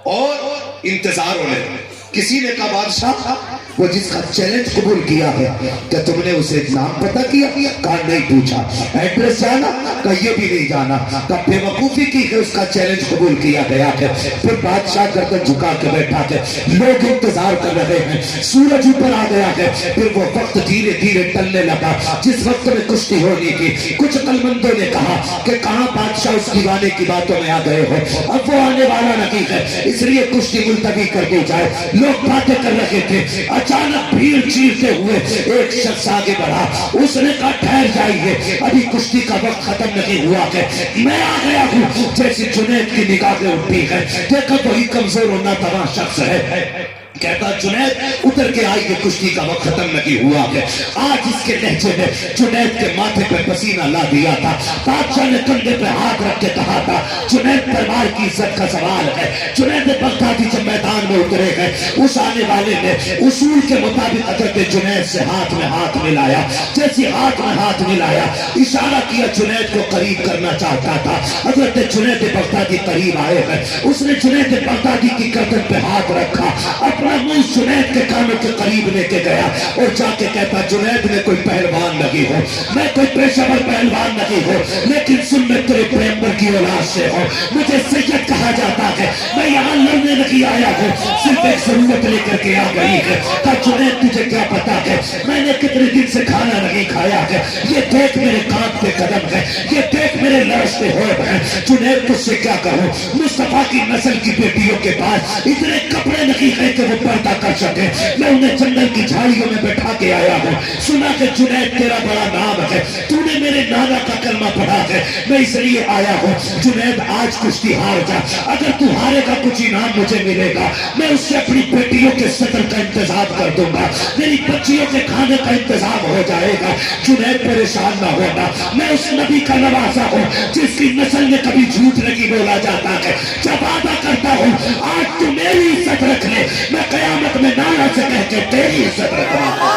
اور انتظار ہونے لگا۔ کسی نے کہا بادشاہ وہ جس کا چیلنج قبول کیا ہے کہ تم نے اسے نام پتہ کیا؟ کہا نہیں پوچھا۔ ایڈریس جانا؟ کہا یہ بھی نہیں جانا۔ کہا بے وقوفی کی کہ اس کا چیلنج قبول کیا گیا ہے۔ پھر بادشاہ گردن جھکا کے بیٹھا ہے، لوگ انتظار کر رہے ہیں، سورج اوپر آ گیا ہے۔ پھر وہ وقت دھیرے دھیرے ٹلنے لگا جس وقت میں کشتی ہونی تھی۔ کچھ عقلمندوں نے کہا کہ کہاں بادشاہ اس دیوانے کی باتوں میں آ گئے ہو، اب وہ آنے والا نہیں ہے، اس لیے کشتی ملتوی کر دی جائے۔ لوگ باتیں کر رہے تھے، اچانک بھیڑ چیرتے ہوئے ایک شخص آگے بڑھا۔ اس نے کہا ٹھہر جائیے، ابھی کشتی کا وقت ختم نہیں ہوا ہے، میں آ گیا ہوں۔ جیسی جنید کی نگاہیں اٹھی ہے، دیکھا وہی کمزور و ناتواں شخص ہے۔ کہتا جنید اتر کے آئی کہ کشتی کا وقت ختم نہیں ہوا ہے۔ آج اس کے لہجے میں جنید کے ماتھے پہ پسینہ لا دیا تھا۔ بادشاہ نے کندھے پہ ہاتھ رکھ کے کہا تھا جنید دربار کی عزت کا سوال ہے۔ جنید بغدادی جب میدان میں اترے گئے، اس آنے والے نے اصول کے مطابق حضرت جنید سے ہاتھ میں ہاتھ ملایا۔ جیسے ہاتھ میں ہاتھ ملایا، اشارہ کیا جنید کو قریب کرنا چاہتا تھا۔ حضرت جنید بغدادی قریب آئے ہیں، اس نے جنید بغدادی کی گردن پہ ہاتھ رکھا، اپنا منہ جنید کے کانوں کے قریب لے کے گیا اور جا کے کہتا جنید میں کوئی پہلوان نہیں ہو، میں کوئی پیشہ ور پہلوان نہیں ہو، لیکن سن میں تیرے پیغمبر کی اولاد سے ہوں، مجھے سید کہا جاتا ہے، میں یہاں لڑنے نہیں آیا ہوں، صرف ایک ضرورت لے کر کے آ گئی ہے۔ کہا جنید تجھے کیا پتا ہے میں نے کتنے دن سے کھانا نہیں کھایا ہے، یہ دیکھ میرے کانپتے قدم ہے، یہ دیکھ میرے لرزتے ہونٹ ہیں۔ جنید تجھ سے کیا کہوں، مصطفیٰ کی نسل کی بیٹیوں کے پاس اتنے کپڑے نہیں ہیں کہ وہ پردہ کر سکے، میں انہیں جنگل کی جھاڑیوں میں بیٹھا کے آیا ہوں۔ سنا کہ جنید تیرا بڑا نام ہے، تو نے میرے نانا کا کلمہ پڑھا ہے، میں اس لیے آیا ہوں۔ جنید آج کشتی ہار جا، اگر تو ہارے گا کچھ انعام مجھے ملے گا، میں اس سے اپنی بیٹیوں کے سطر کا انتظام کر دوں گا، میری بچیوں کے کھانے کا انتظام ہو جائے گا۔ جنید پریشان نہ ہونا، میں اس نبی کا نوازا ہوں جس کی نسل میں کبھی جھوٹ نہیں بولا جاتا ہے، جب وعدہ کرتا ہوں آج تو میری عزت رکھ لے، میں قیامت میں نانا سے کہہ کے تیری عزت رکھوں گا۔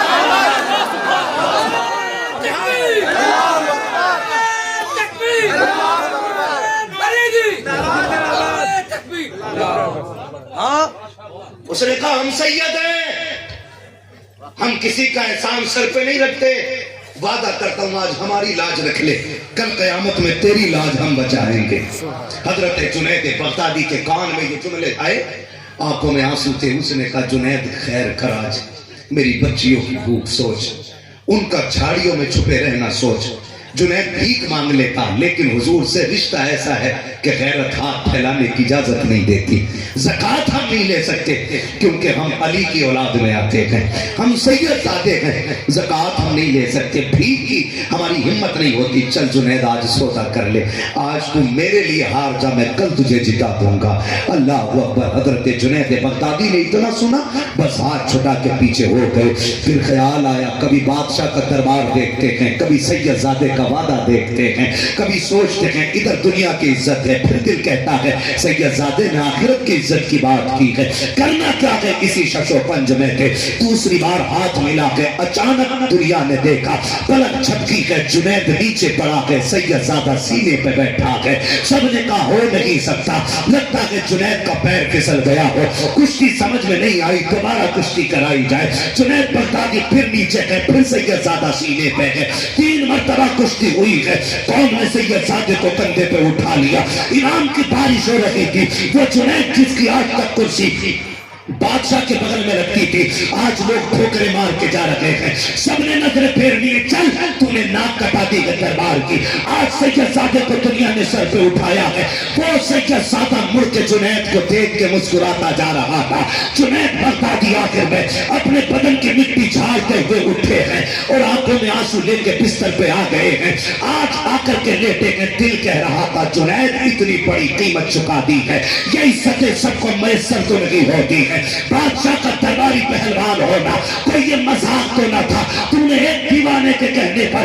ہاں اس نے کہا ہم سید ہیں، ہم کسی کا احسان سر پہ نہیں رکھتے، وعدہ کرتا ہوں آج ہماری لاج رکھ لے، کل قیامت میں تیری لاج ہم بچائیں گے۔ حضرت جنید بغدادی کے کان میں یہ جملے آئے، آنکھوں میں آنسو تھے۔ اس نے کہا جنید خیر کر آج میری بچیوں کی بھوک سوچ، ان کا جھاڑیوں میں چھپے رہنا سوچ۔ جنید بھیک مانگ لیتا، لیکن حضور سے رشتہ ایسا ہے کہ غیرت ہاتھ پھیلانے کی اجازت نہیں دیتی۔ زکوٰۃ ہم نہیں لے سکتے کیونکہ ہم علی کی اولاد میں آتے ہیں، ہم سید زادے ہیں، زکوٰۃ ہم نہیں لے سکتے، بھیک کی ہماری ہمت نہیں ہوتی۔ چل جنید آج سودا کر لے، آج تو میرے لیے ہار جا، میں کل تجھے جتا دوں گا۔ اللہ اکبر۔ حضرت جنید بغدادی نے اتنا سنا بس ہاتھ چھٹا کے پیچھے ہو گئے۔ پھر خیال آیا کبھی بادشاہ کا دربار دیکھتے ہیں، کبھی سید زادے کا وعدہ دیکھتے ہیں، کبھی سوچتے ہیں ادھر دنیا کی عزت ہے، پھر دل کہتا ہے سید زادے نے آخرت کی عزت کی بات کی ہے، کرنا کیا ہے اسی شش و پنج میں تھے۔ دوسری بار ہاتھ ملا کے اچانک دنیا نے دیکھا پلک جھپکی ہے، جنید نیچے پڑا ہے، سید زادہ سینے پہ بیٹھا ہے۔ سب نے کہا ہو نہیں سکتا، لگتا ہے جنید کا پیر پھسل گیا ہو، کشتی سمجھ میں نہیں آئی، دوبارہ کشتی کرائی جائے۔ جنید بغدادی پھر نیچے ہے، پھر سید زادہ سینے پہ ہے، 3 مرتبہ کشتی ہوئی ہے۔ قوم نے سید زادے کو کندھے پہ اٹھا لیا، انعام کی بارش ہو رہی تھی۔ وہ جنید جس کی آج تک کرسی بادشاہ کے بغل میں رکھتی تھی، آج لوگ ٹھوکریں مار کے جا رہے ہیں، سب نے نظریں پھیرنی ہے، چل تو نے ناک کٹا دی ہے دربار کی۔ آج سید زادے کو دنیا نے سر پہ اٹھایا ہے، وہ سید زادہ مڑ کے جنید کو دیکھ کے مسکراتا جا رہا تھا۔ جنید بغدادی آخر میں اپنے بدن کی مٹی جھاڑتے ہوئے اٹھے ہیں اور آنکھوں میں آنسو لے کے بستر پہ آ گئے ہیں۔ آج آ کر کے لیٹے ہیں، دل کہہ رہا تھا جنید اتنی بڑی قیمت چکا دی ہے، یہ عزتیں سب کو میسر تو نہیں ہوتی ہے۔ بادشاہ کا درباری پہلوان ہونا کوئی یہ مذاق تو نہ تھا، تم نے ایک دیوانے کے کہنے پر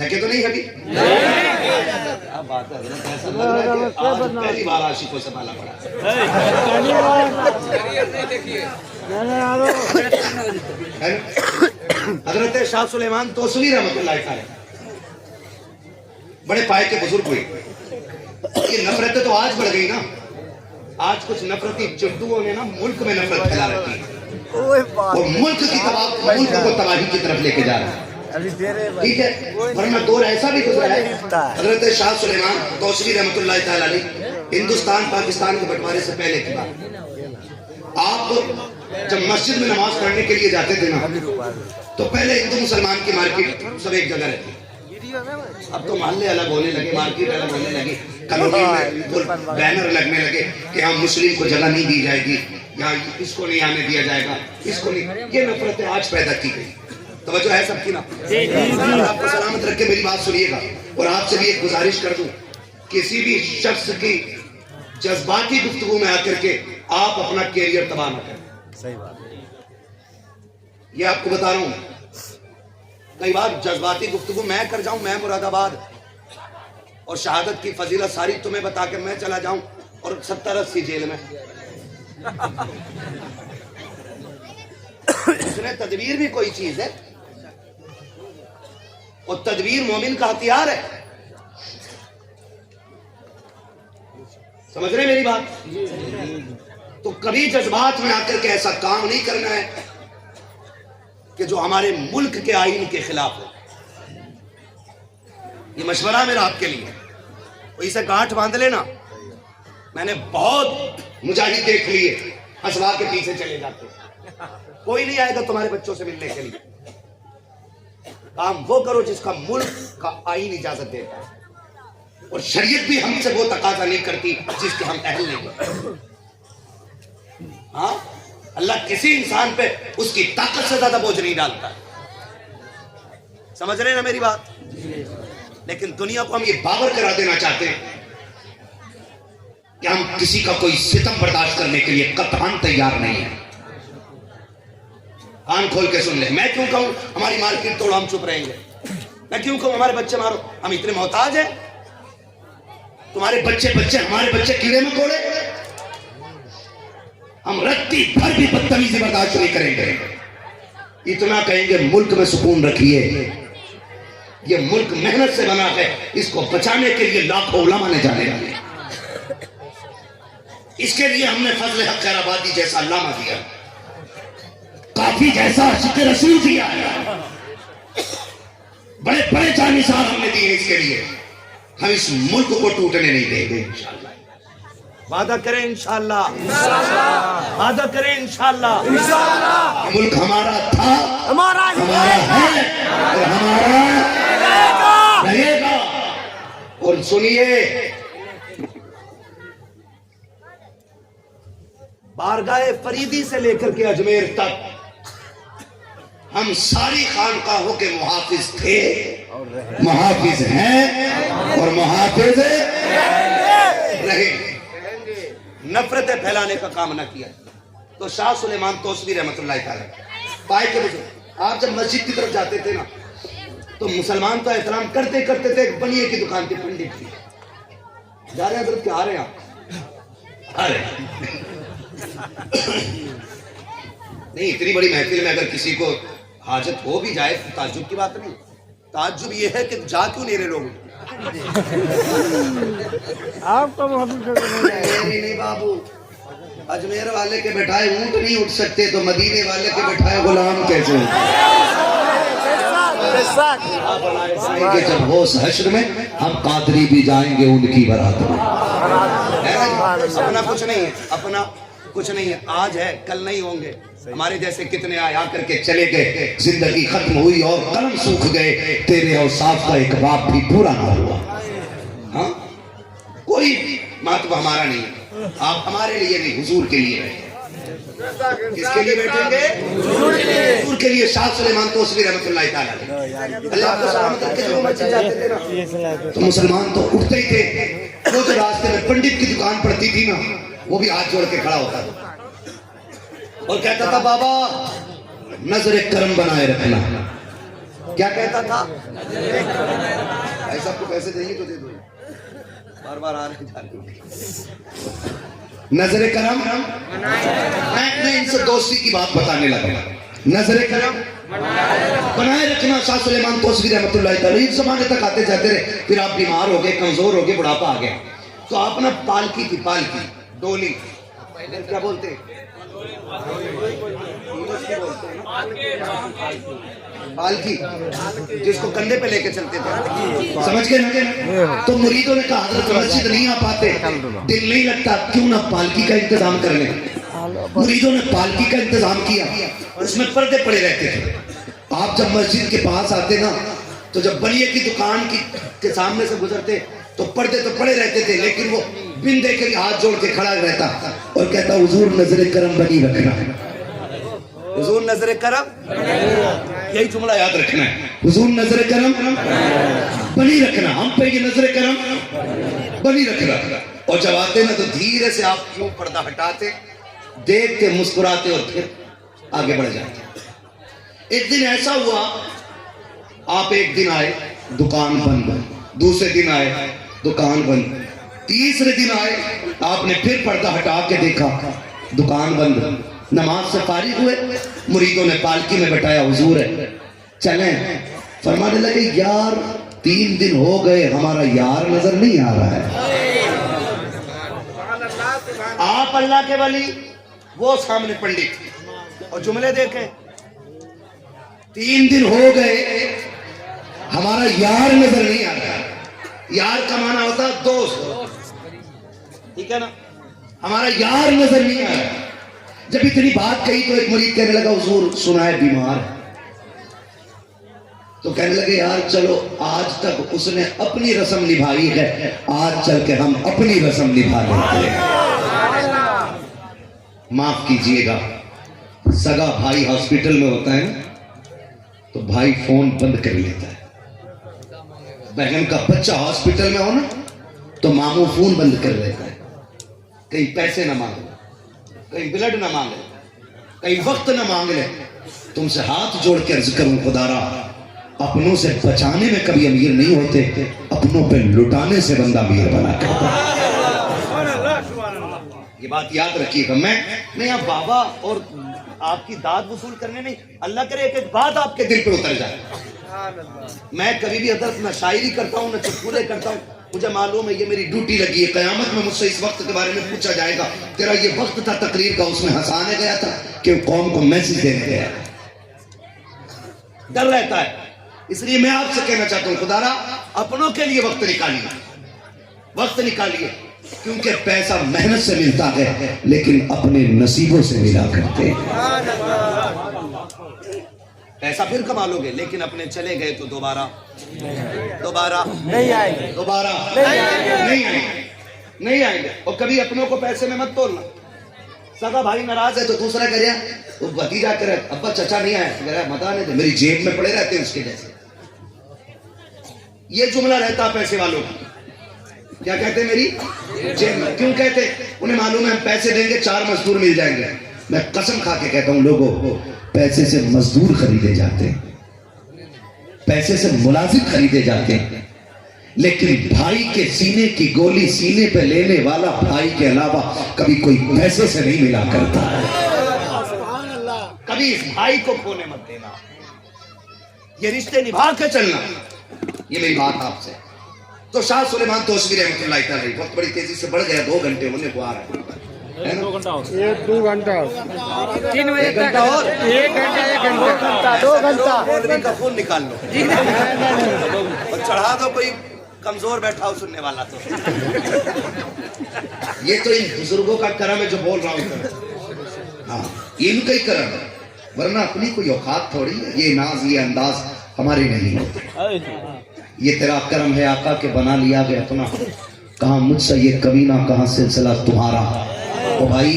تھکے تو نہیں ابھی؟ کیا بات ہے حضرت، ایسا لگ رہا ہے کہ آج پہلی بار عاشقوں سے پالا پڑا ہے۔ حضرت شاہ سلیمان توسوی رحمۃ اللہ تعالی بڑے پائے کے بزرگ ہوئے۔ یہ نفرتیں تو آج بڑھ گئی نا، آج کچھ نفرتی چٹوؤں نے نا ملک میں نفرت پھیلا رکھی ہے اور ملک کو تباہی کی طرف لے کے جا رہا ہے۔ ٹھیک ہے، ورنہ دور ایسا بھی گزرا ہے۔ حضرت شاہ سلیمان توسوی رحمۃ اللہ تعالی علیہ ہندوستان پاکستان کے بٹوارے سے پہلے کی بات، آپ جب مسجد میں نماز پڑھنے کے لیے جاتے تھے نا تو پہلے ہندو مسلمان کی مارکیٹ سب ایک جگہ رہتی، اب تو محلے الگ ہونے لگے، مارکیٹ الگ ہونے لگی، کالونی میں بینر لگنے لگے کہ ہاں مسلم کو جگہ نہیں دی جائے گی، یہاں اس کو نہیں آنے دیا جائے گا، اس کو نہیں۔ یہ نفرتیں آج پیدا کی گئی۔ توجہ ہے سب کی نا؟ آپ کو سلامت رکھ کے میری بات سنیے گا، اور آپ سے بھی ایک گزارش کر دوں، کسی بھی شخص کی جذباتی گفتگو میں آ کر کے آپ اپنا کیریئر تباہ نہ کریں۔ صحیح بات ہے، یہ آپ کو بتا رہا ہوں، کئی بار جذباتی گفتگو میں کر جاؤں، میں مراد آباد، اور شہادت کی فضیلت ساری تمہیں بتا کے میں چلا جاؤں اور 70-80 جیل میں۔ اس نے تدبیر بھی کوئی چیز ہے، اور تدبیر مومن کا ہتھیار ہے۔ سمجھ رہے میری بات؟ تو کبھی جذبات میں آ کر کے ایسا کام نہیں کرنا ہے کہ جو ہمارے ملک کے آئین کے خلاف ہو۔ یہ مشورہ میرا آپ کے لیے، تو اسے گانٹھ باندھ لینا۔ میں نے بہت مجاہد دیکھ لیے اسوا کے پیچھے چلے جاتے، کوئی نہیں آئے گا تمہارے بچوں سے ملنے کے لیے۔ کام وہ کرو جس کا ملک کا آئین اجازت دیتا ہے، اور شریعت بھی ہم سے وہ تقاضا نہیں کرتی جس کے ہم اہل نہیں۔ ہاں، اللہ کسی انسان پہ اس کی طاقت سے زیادہ بوجھ نہیں ڈالتا، سمجھ رہے ہیں نا میری بات؟ لیکن دنیا کو ہم یہ باور کرا دینا چاہتے ہیں کہ ہم کسی کا کوئی ستم برداشت کرنے کے لیے قطعاً تیار نہیں ہیں۔ کان کھول کے سن لیں، میں کیوں کہوں ہماری مارکیٹ توڑو ہم چپ رہیں گے؟ میں کیوں کہوں ہمارے بچے مارو ہم اتنے محتاج ہیں؟ تمہارے بچے ہمارے بچے کیڑے مکوڑے، ہم رتی بھر بھی بدتمیزی برداشت نہیں کریں گے۔ اتنا کہیں گے ملک میں سکون رکھیے، یہ ملک محنت سے بنا ہے، اس کو بچانے کے لیے لاکھوں علماء نے جانے ڈالے، اس کے لیے ہم نے فضل حق خیر آبادی جیسا علامہ دیا، کافی جیسا عاشق رسول دیا ہے، بڑے بڑے جانشین ہم نے دیے اس کے لیے۔ ہم اس ملک کو ٹوٹنے نہیں دیں گے انشاءاللہ۔ وعدہ کریں انشاءاللہ، وعدہ کریں انشاءاللہ۔ یہ ملک ہمارا تھا، ہمارا ہے اور ہمارا رہے گا۔ اور سنیے، بارگاہ فریدی سے لے کر کے اجمیر تک ہم ساری خانقاہوں کے محافظ تھے، محافظ ہیں اور محافظ رہیں گے۔ نفرتیں پھیلانے کا کام نہ کیا تو شاہ سلیمان توسوی رحمۃ اللہ تعالی پائے کے بزرگ، آپ جب مسجد کی طرف جاتے تھے نا تو مسلمان تو احترام کرتے کرتے تھے، ایک بنیے کی دکان کی پنڈت تھی، جا رہے ہیں حضرت کیا آ رہے ہیں آپ؟ آ رہے ہیں نہیں، اتنی بڑی محفل میں اگر کسی کو حاجت ہو بھی جائے تو تعجب کی بات نہیں، تعجب یہ ہے کہ جا کیوں نہیں رہے لوگ؟ آپ کو محبت نہیں بابو، اجمیر والے کے بٹھائے اونٹ نہیں اٹھ سکتے تو مدینے والے کے بٹھائے غلام کیسے کہ جب ہوش حشر میں ہم قادری بھی جائیں گے ان کی برات میں۔ اپنا کچھ نہیں ہے، اپنا کچھ نہیں ہے، آج ہے کل نہیں ہوں گے۔ ہمارے جیسے کتنے آ کر کے چلے گئے، زندگی ختم ہوئی اور قلم سوکھ گئے، تیرے اوصاف کا ایک باب بھی پورا نہ ہوا۔ ہاں، کوئی ماتب ہمارا نہیں ہے، آپ ہمارے لیے نہیں، حضور کے لیے بیٹھے۔ کس کے لیے بیٹھیں گے؟ حضور کے لیے۔ شاہ سلیمان توسوی رحمۃ اللہ تعالی اللہ کو سلامت رکھے، جو مسجد جاتے تھے نا تو مسلمان تو اٹھتے ہی تھے، وہ جو راستے میں پنڈت کی دکان پڑتی تھی نا وہ بھی ہاتھ جوڑ کے کھڑا ہوتا تھا اور کہتا تھا بابا نظر کرم بنائے رکھنا، کیا کہتا تھا؟ ایسا آپ کو پیسے دیں گے تو دے دو، بار بار آ رہے جا رہے. نظر کرم، میں ان سے دوستی کی بات بتانے لگا. نظر کرم بنائے رکھنا. شاہ سلیمان توسوی رحمۃ اللہ تعالی اس زمانے تک آتے جاتے رہے، پھر آپ بیمار ہو گئے، کمزور ہو گئے، بڑھاپا آ گیا، تو آپ نا پالکی تھی، پالکی ڈولی کیا بولتے ہیں، پالکی جس کو کندھے پہ لے کے چلتے تھے، سمجھ گئے نا؟ تو مریدوں نے کہا حضرت مسجد نہیں آ پاتے، دل نہیں لگتا، کیوں نہ پالکی کا انتظام کر لیں. مریدوں نے پالکی کا انتظام کیا، اس میں پردے پڑے رہتے تھے. آپ جب مسجد کے پاس آتے نا تو جب بلیے کی دکان کے سامنے سے گزرتے تو پردے تو پڑے رہتے تھے، لیکن وہ بن دے کر ہاتھ جوڑ کے کھڑا رہتا اور کہتا حضور نظر کرم بنی رکھنا، حضور نظر کرم، یہی جملہ یاد رکھنا ہے، حضور نظر کرم بنی رکھنا، ہم پہ یہ نظر کرم بنی رکھنا. اور جب آتے نا تو دھیرے سے آپ کیوں پردہ ہٹاتے، دیکھتے، مسکراتے اور پھر آگے بڑھ جاتے. ایک دن ایسا ہوا، آپ ایک دن آئے دکان بند، دوسرے دن آئے دکان بند، تیسرے دن آئے آپ نے پھر پردہ ہٹا کے دیکھا دکان بند. نماز سے فارغ ہوئے، مریدوں نے پالکی میں بٹھایا، حضور ہے چلیں. فرمانے لگے یار 3 دن ہو گئے ہمارا یار نظر نہیں آ رہا ہے. آپ اللہ کے ولی، وہ سامنے پنڈت، اور جملے دیکھیں 3 دن ہو گئے ہمارا یار نظر نہیں آ رہا. یار کا معنی ہوتا ہے دوست، ٹھیک ہے نا؟ ہمارا یار نظر نہیں آ رہا. جب اتنی بات کہی تو ایک مرید کہنے لگا حضور سنا ہے بیمار، تو کہنے لگے یار چلو آج تک اس نے اپنی رسم نبھائی ہے، آج چل کے ہم اپنی رسم نبھا لیتے ہیں. معاف کیجئے گا، سگا بھائی ہاسپٹل میں ہوتا ہے تو بھائی فون بند کر لیتا ہے. بہن کا بچہ ہاسپٹل میں ہو نا تو ماموں فون بند کر لیتا ہے. کہیں پیسے نہ مانگے، کہیں بلڈ نہ مانگے، کہیں وقت نہ مانگ لے. تم سے ہاتھ جوڑ کے عرض کروں خدا را، اپنوں سے بچانے میں کبھی امیر نہیں ہوتے، اپنوں پہ لٹانے سے بندہ امیر بنا کرتا. یہ بات یاد رکھیے گا. میں یہاں بابا اور آپ کی داد وصول کرنے نہیں، اللہ کرے ایک ایک بات آپ کے دل پہ اتر جائے. میں کبھی بھی حضرت نہ شاعری کرتا ہوں نہ چٹکلے کرتا ہوں، مجھے معلوم ہے یہ میری ڈیوٹی لگی ہے. قیامت میں مجھ سے اس وقت کے بارے میں پوچھا جائے گا، تیرا یہ وقت تھا تقریر کا، اس میں ہنسانے گیا تھا کہ قوم کو میسج دینے گیا. ڈر رہتا ہے. اس لیے میں آپ سے کہنا چاہتا ہوں خدا را اپنوں کے لیے وقت نکالیے، وقت نکالیے، کیونکہ پیسہ محنت سے ملتا ہے لیکن اپنے نصیبوں سے ملا کرتے ہیں. پیسہ پھر کما لو گے لیکن اپنے چلے گئے تو دوبارہ نہیں آئیں گے، دوبارہ نہیں آئیں گے. اور کبھی اپنوں کو پیسے میں مت تولنا. سگا بھائی ناراض ہے تو دوسرا کہہ رہا وہ بھتیجا کہہ رہا ابا چچا نہیں آیا، کہہ رہا متا نہیں دے، میری جیب میں پڑے رہتے ہیں اس کے جیسے. یہ جملہ رہتا پیسے والوں کا. کیا کہتے ہیں میری جیب میں؟ کیوں کہتے؟ انہیں معلوم ہے ہم پیسے دیں گے 4 مزدور مل جائیں گے. میں قسم کھا کے کہتا ہوں لوگوں، پیسے سے مزدور خریدے جاتے ہیں، پیسے سے ملازم خریدے جاتے ہیں، لیکن بھائی کے سینے کی گولی سینے پہ لینے والا بھائی کے علاوہ کبھی کوئی پیسے سے نہیں ملا کرتا ہے. کبھی اس بھائی کو کھونے مت دینا، یہ رشتے نبھا کے چلنا. یہ میری بات آپ سے. تو شاہ سلیمان توسوی رحمۃ اللہ تعالی، وقت بڑی تیزی سے بڑھ گیا، 2 گھنٹے ہونے کو آ رہا ہے. 2 گھنٹہ 3 بجے تک اور 1 گھنٹہ 2 گھنٹہ مولوی کا فون نکال لو اور چڑھا دو کوئی کمزور بیٹھا ہو سننے والا. تو یہ تو ان بزرگوں کا کرم ہے جو بول رہا ہوں. ہاں یہ ان کا ہی کرم ہے، ورنہ اپنی کوئی اوقات تھوڑی ہے. یہ ناز یہ انداز ہمارے نہیں ہوتے. یہ تیرا کرم ہے آقا کے بنا لیا گیا اپنا. کہاں مجھ سے یہ کمینہ، کہاں سلسلہ تمہارا. او بھائی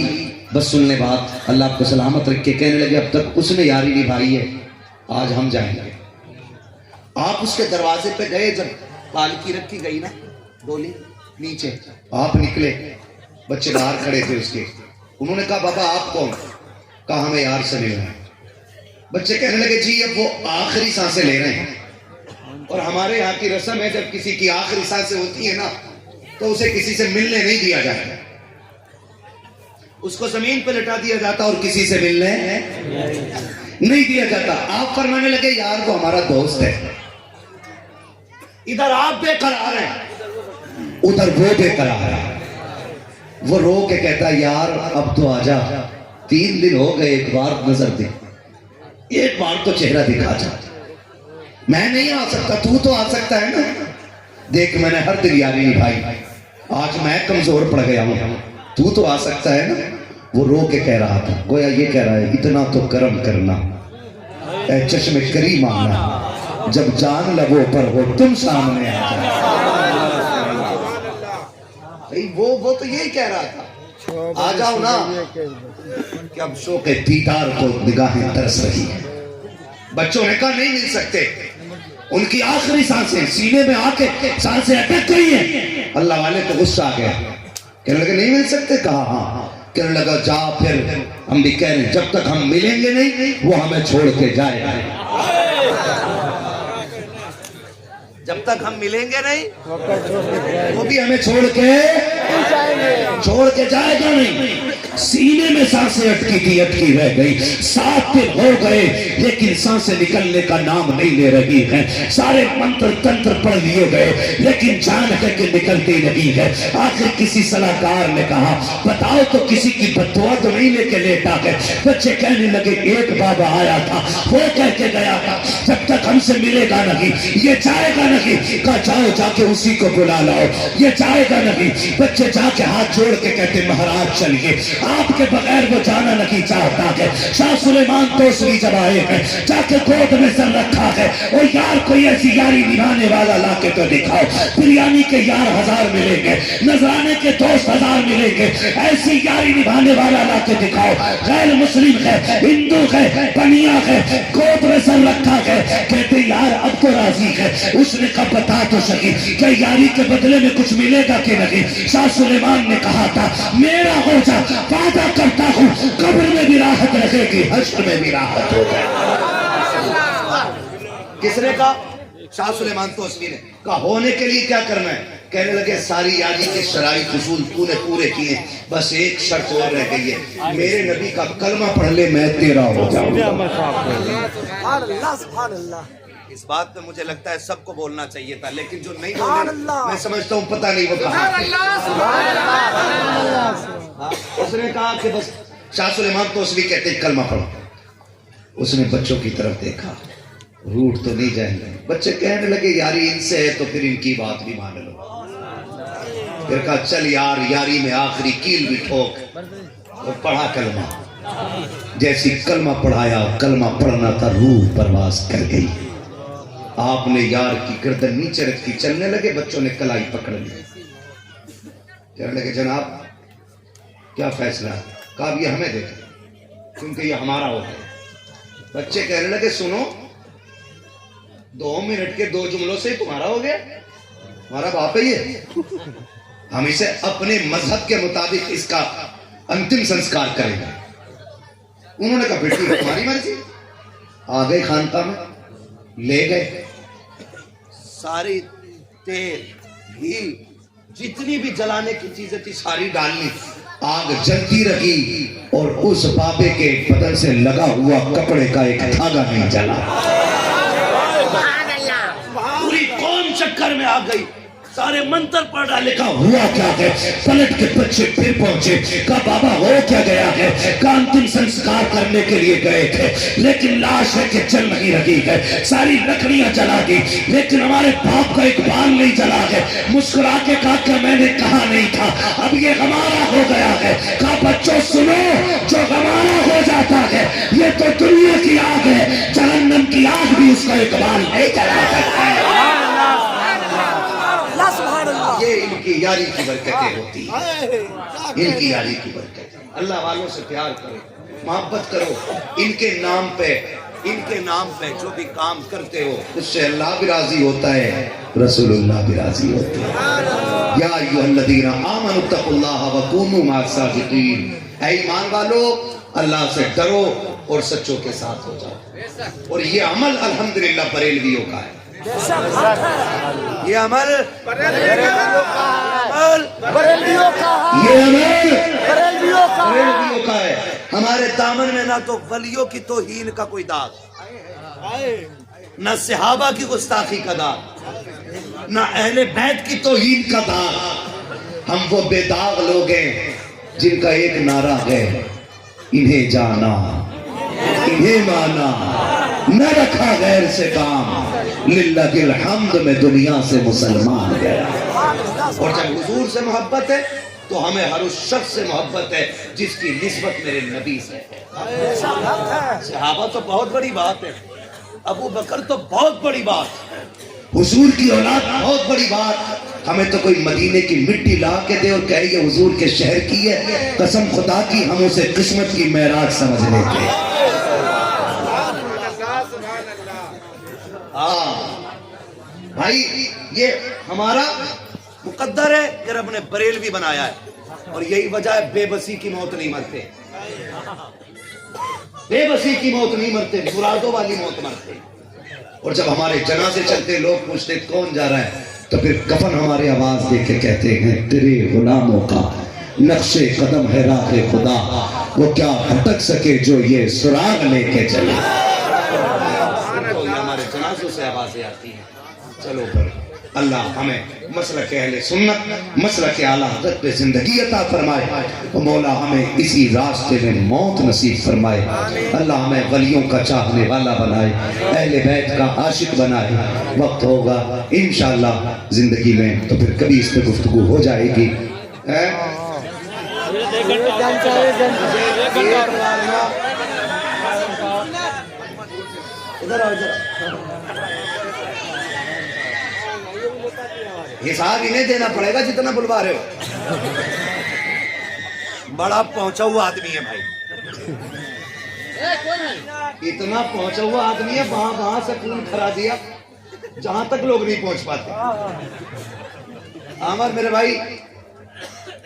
بس سن لے بات، اللہ آپ کو سلامت رکھ کے. کہنے لگے اب تک اس نے یاری نبھائی ہے، آج ہم جائیں گے. آپ اس کے دروازے پہ گئے، جب پالکی رکھی گئی نا ڈولی نیچے، آپ نکلے، بچے باہر کھڑے تھے اس کے. انہوں نے کہا بابا آپ کون؟ کہا ہمیں یار سے ملنا ہے. بچے کہنے لگے جی اب وہ آخری سانسیں لے رہے ہیں، اور ہمارے یہاں کی رسم ہے جب کسی کی آخری سانسیں ہوتی ہیں نا تو اسے کسی سے ملنے نہیں دیا جاتا، اس کو زمین پہ لٹا دیا جاتا اور کسی سے ملنے نہیں دیا جاتا۔ آپ فرمانے لگے یار وہ ہمارا دوست ہے، ادھر آپ بے قرار ہیں ادھر وہ بے قرار ہے۔ وہ رو کے کہتا یار اب تو آجا، 3 دن ہو گئے، ایک بار نظر دے، ایک بار تو چہرہ دکھا جا۔ میں نہیں آ سکتا، تو آ سکتا ہے نا، دیکھ میں نے ہر دن یاری نبھائی، آج میں کمزور پڑ گیا ہوں، تو آ سکتا ہے نا۔ وہ رو کے کہہ رہا تھا، گویا یہ کہہ رہا ہے اتنا تو کرم کرنا اے چشم کریم آنا، جب جان لبوں پر ہو تم سامنے آ جائے۔ وہ تو یہی کہہ رہا تھا، آ جاؤ نا، کہ اب شوق دیدار کو نگاہیں ترس رہی ہیں۔ بچوں نے کہا نہیں مل سکتے، ان کی آخری سانسیں سینے میں آ کے سانسیں اٹک گئی ہیں۔ اللہ والے کو غصہ آ گیا، کہنے لگے نہیں مل سکتے، کہا ہاں، کہنے لگا جا پھر ہم بھی کہہ رہے ہیں جب تک ہم ملیں گے نہیں وہ ہمیں چھوڑ کے جائے گا، جب تک ہم ملیں گے نہیں وہ بھی ہمیں چھوڑ کے جائے گا نہیں۔ سینے میں سانسیں اٹکی رہ گئی، 7 دن ہو گئے لیکن سانسیں نکلنے کا نام نہیں لے رہی ہیں، سارے منتر تنتر پڑھ لیے گئے لیکن جان ہے کہ نکلتی نہیں ہے۔ آخر کسی صلاحکار نے کہا بتاؤ تو کسی کی بددعا تو نہیں لے کے لیٹا گئے؟ بچے کہنے لگے ایک بابا آیا تھا، وہ کہہ کے گیا تھا جب تک ہم سے ملے گا نہیں یہ جائے گا نہیں۔ کہا جاؤ جا کے اسی کو بلا لاؤ، یہ جائے گا نہیں۔ بچے جا کے ہاتھ جوڑ کے کہتے مہاراج چلیے، آپ کے بغیر وہ جانا نہیں چاہتا ہے۔ شاہ سلیمان توسلی جب آئے ہیں جا کے گود میں سر رکھا ہے، اور یار کوئی ایسی یاری نبھانے والا لا کے تو دکھاؤ۔ بریانی کے یار 1000 ملیں گے، نذرانے کے دوست 1000 ملیں گے، ایسی یاری نبھانے والا لا کے دکھاؤ۔ غیر مسلم ہے، ہندو ہے، بنیا ہے، گود میں سر رکھا ہے، کہتے یار اب تو راضی ہے۔ اس نے کہا بتا تو سکی کہ یاری کے بدلے میں کچھ ملے گا کہ نہیں؟ شاہ سلیمان نے کہا تھا میرا ہو جا، وعدہ کرتا ہوں قبر میں بھی راحت رہے گی، حشر میں بھی راحت ہوگا۔ کس نے کہا؟ شاہ سلیمان توسلی نے کہا ہونے کے لیے کیا کرنا ہے؟ کہنے لگے ساری یاری کے شرائط اصول تو نے پورے کیے، بس ایک شرط اور رہ گئی ہے، میرے نبی کا کلمہ پڑھ لے میں تیرا ہو جاؤں گا۔ اس بات پہ مجھے لگتا ہے سب کو بولنا چاہیے تھا، لیکن جو نہیں بولے میں سمجھتا ہوں پتہ نہیں وہ کہاں۔ اس نے کہا کہ بس شاہ سلیمان توسلی کہتے ہیں کلمہ پڑھو۔ اس نے بچوں کی طرف دیکھا، روٹ تو نہیں جائیں گے۔ بچے کہنے لگے یاری ان سے ہے تو پھر ان کی بات بھی مان لو۔ پھر کہا چل یار یاری میں آخری کیل بھی ٹھوک، اور پڑھا کلمہ۔ جیسی کلمہ پڑھایا، کلمہ پڑھنا تھا، روح پرواز کر گئی۔ آپ نے یار کی گردن نیچے رکھی، چلنے لگے، بچوں نے کلائی پکڑ لی، کہنے لگے جناب کیا فیصلہ ہے؟ کہا یہ ہمیں دیکھیں کیونکہ یہ ہمارا ہوتا ہے۔ بچے کہنے لگے سنو 2 منٹ کے 2 جملوں سے تمہارا ہو گیا، ہمارا باپ ہے یہ، ہم اسے اپنے مذہب کے مطابق اس کا انتم سنسکار کریں گے۔ انہوں نے کہا بیٹی تمہاری مرضی۔ آ گئے خانقاہ میں، لے گئے ساری تیل گھی جتنی بھی جلانے کی چیزیں تھی ساری ڈالنی، آگ جلتی رہی اور اس بابے کے بدن سے لگا ہوا کپڑے کا ایک دھاگا نہیں جلا۔ پوری قوم چکر میں آ گئی، سارے منتر پڑھ ڈالے، کہا ہوا کیا ہے؟ پلٹ کے بچے پھر پہنچے، کہا بابا ہو کیا گیا ہے؟ کہا انتم سنسکار کرنے کے لیے گئے تھے لیکن لاش ہے کہ جل نہیں رہی ہے، ساری لکڑیاں جلا دی لیکن ہمارے باپ کا ایک بال نہیں جلا ہے۔ مسکرا کے کہا کہ میں نے کہا نہیں تھا، اب یہ ہمارا ہو گیا ہے۔ کہا بچوں سنو، جو ہمارا ہو جاتا ہے یہ تو دنیا کی آگ ہے، جہنم کی آگ بھی اس کا ایک بال نہیں جلا سکتا ہے۔ یہ ان کی یاری کی برکتیں ہوتی ہیں، ان کی یاری کی برکتیں۔ اللہ والوں سے پیار کرو، محبت کرو، ان کے نام پہ جو بھی کام کرتے ہو اس سے اللہ بھی راضی ہوتا ہے، رسول اللہ بھی راضی ہوتے ہیں۔ یا ایھا الذین آمنوا اتقوا اللہ وکونوا مع الصادقین، اے ایمان والو اللہ سے ڈرو اور سچوں کے ساتھ ہو جاؤ. اور یہ عمل الحمدللہ بریلویوں کا ہے. یہ عمل بریلویوں کا یہ عمل بریلویوں کا بریلویوں کا ہے. ہمارے دامن میں نہ تو ولیوں کی توہین کا کوئی داغ، نہ صحابہ کی گستاخی کا داغ، نہ اہل بیت کی توہین کا داغ. ہم وہ بے داغ لوگ ہیں جن کا ایک نعرہ ہے، انہیں جانا انہیں مانا، نہ رکھا غیر سے کام، للہ کی الحمد میں دنیا سے مسلمان گیا. اور جب حضور سے محبت ہے تو ہمیں ہر اس شخص سے محبت ہے جس کی نسبت میرے نبی سے ہے. صحابہ تو بہت بڑی بات ہے، ابو بکر تو بہت بڑی بات، حضور کی اولاد بہت بڑی بات. ہمیں تو کوئی مدینے کی مٹی لا کے دے اور کہے یہ حضور کے شہر کی ہے، قسم خدا کی ہم اسے قسمت کی معراج سمجھ لیتے. بھائی یہ ہمارا مقدر ہے کہ رب نے بریلوی بنایا ہے، اور یہی وجہ ہے بے بسی کی موت نہیں مرتے، بے بسی کی موت نہیں مرتے، مرادوں والی موت مرتے. اور جب ہمارے جنازے چلتے لوگ پوچھتے کون جا رہا ہے تو پھر کفن ہماری آواز دے کے کہتے ہیں تیرے غلاموں کا نقش قدم ہے راہ خدا، وہ کیا بھٹک سکے جو یہ سراغ لے کے چلے. تو یہ ہمارے جنازوں سے آوازیں آتی ہیں. چلو پھر اللہ ہمیں مسلک اہل سنت، مسلک اعلیٰ حضرت پہ زندگی عطا فرمائے، اور مولا ہمیں اسی راستے میں موت نصیب فرمائے. اللہ ہمیں ولیوں کا چاہنے والا بنائے، اہل بیت کا عاشق بنائے. وقت ہوگا انشاءاللہ زندگی میں تو پھر کبھی اس پہ گفتگو ہو جائے گی. حساب انہیں دینا پڑے گا جتنا بلوا رہے ہو. بڑا پہنچا ہوا آدمی ہے بھائی، اتنا پہنچا ہوا آدمی ہے، وہاں سے خون کھرا دیا جہاں تک لوگ نہیں پہنچ پاتے. عامر میرے بھائی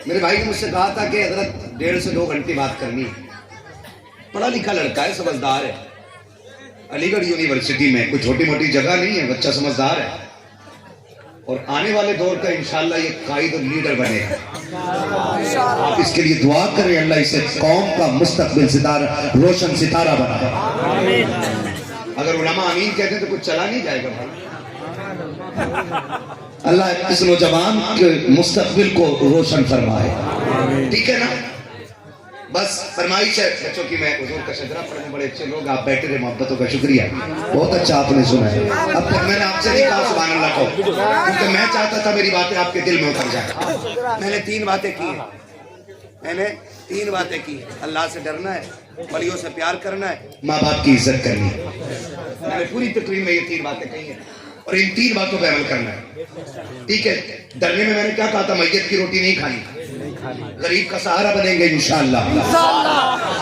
نے مجھ سے کہا تھا کہ حضرت 1.5 سے 2 گھنٹے بات کرنی ہے. پڑھا لکھا لڑکا ہے، سمجھدار ہے، علی گڑھ یونیورسٹی میں کوئی چھوٹی موٹی جگہ نہیں ہے، بچہ سمجھدار ہے، اور آنے والے دور کا انشاءاللہ یہ قائد اور لیڈر بنے گا. آپ اس کے لیے دعا کریں اللہ اسے قوم کا مستقبل ستارہ، روشن ستارہ بنا. اگر علماء آمین کہتے ہیں تو کچھ چلا نہیں جائے گا بھائی. اللہ اس نوجوان کے مستقبل کو روشن فرمائے. ٹھیک ہے نا؟ بس فرمائش ہے بچوں کی. میں حضور کا شجرہ پڑھنے، بڑے اچھے لوگ آپ بیٹھے رہے، محبتوں کا شکریہ، بہت اچھا آپ نے سنا ہے. اب تک میں نے آپ سے نہیں کہا سبحان اللہ کو، کیونکہ میں چاہتا تھا میری باتیں آپ کے دل میں اتر جائیں. میں نے 3 باتیں کی ہیں. اللہ سے ڈرنا ہے، ولیوں سے پیار کرنا ہے، ماں باپ کی عزت کرنی ہے. میں نے پوری تقریر میں یہ 3 باتیں کہی ہیں، اور ان 3 باتوں پہ عمل کرنا ہے. ٹھیک ہے؟ ڈرنے میں نے کیا کہا تھا؟ میت کی روٹی نہیں کھانی، غریب کا سہارا بنیں گے انشاءاللہ،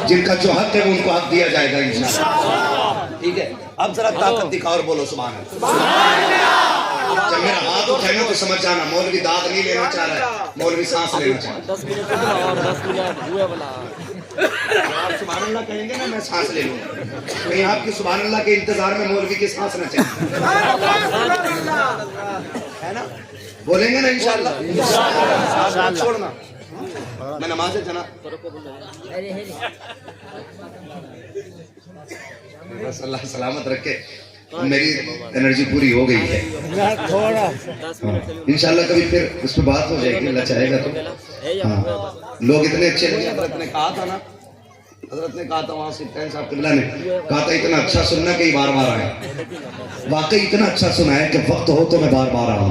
جن کا جو حق ہے وہ ان کو حق دیا جائے گا انشاءاللہ. ٹھیک ہے؟ اب ذرا طاقت دکھاؤ اور بولو سبحان اللہ. جب میرا ہاتھ اٹھائے تو سمجھ جانا مولوی داد نہیں لینا چاہ رہا ہے، مولوی سانس لینا چاہ رہا ہے. آپ سبحان اللہ کہیں گے نا میں سانس لے لوں گا، کہیں آپ کی سبحان اللہ کے انتظار میں مولوی کی سانس نہ چاہیے، ہے نا؟ بولیں گے نا انشاءاللہ. چھوڑنا میں نماز جنا بس اللہ سلامت رکھے. میری انرجی پوری ہو گئی ہے انشاءاللہ. کبھی پھر اس پہ بات ہو جائے گی اللہ چاہے گا تو. ہاں لوگ اتنے اچھے لگے. حضرت نے کہا تھا وہاں سلطان صاحب قبلہ نے کہا تھا اتنا اچھا سننا کہ بار بار آئے. واقعی اتنا اچھا سنا ہے کہ وقت ہو تو میں بار بار آؤں.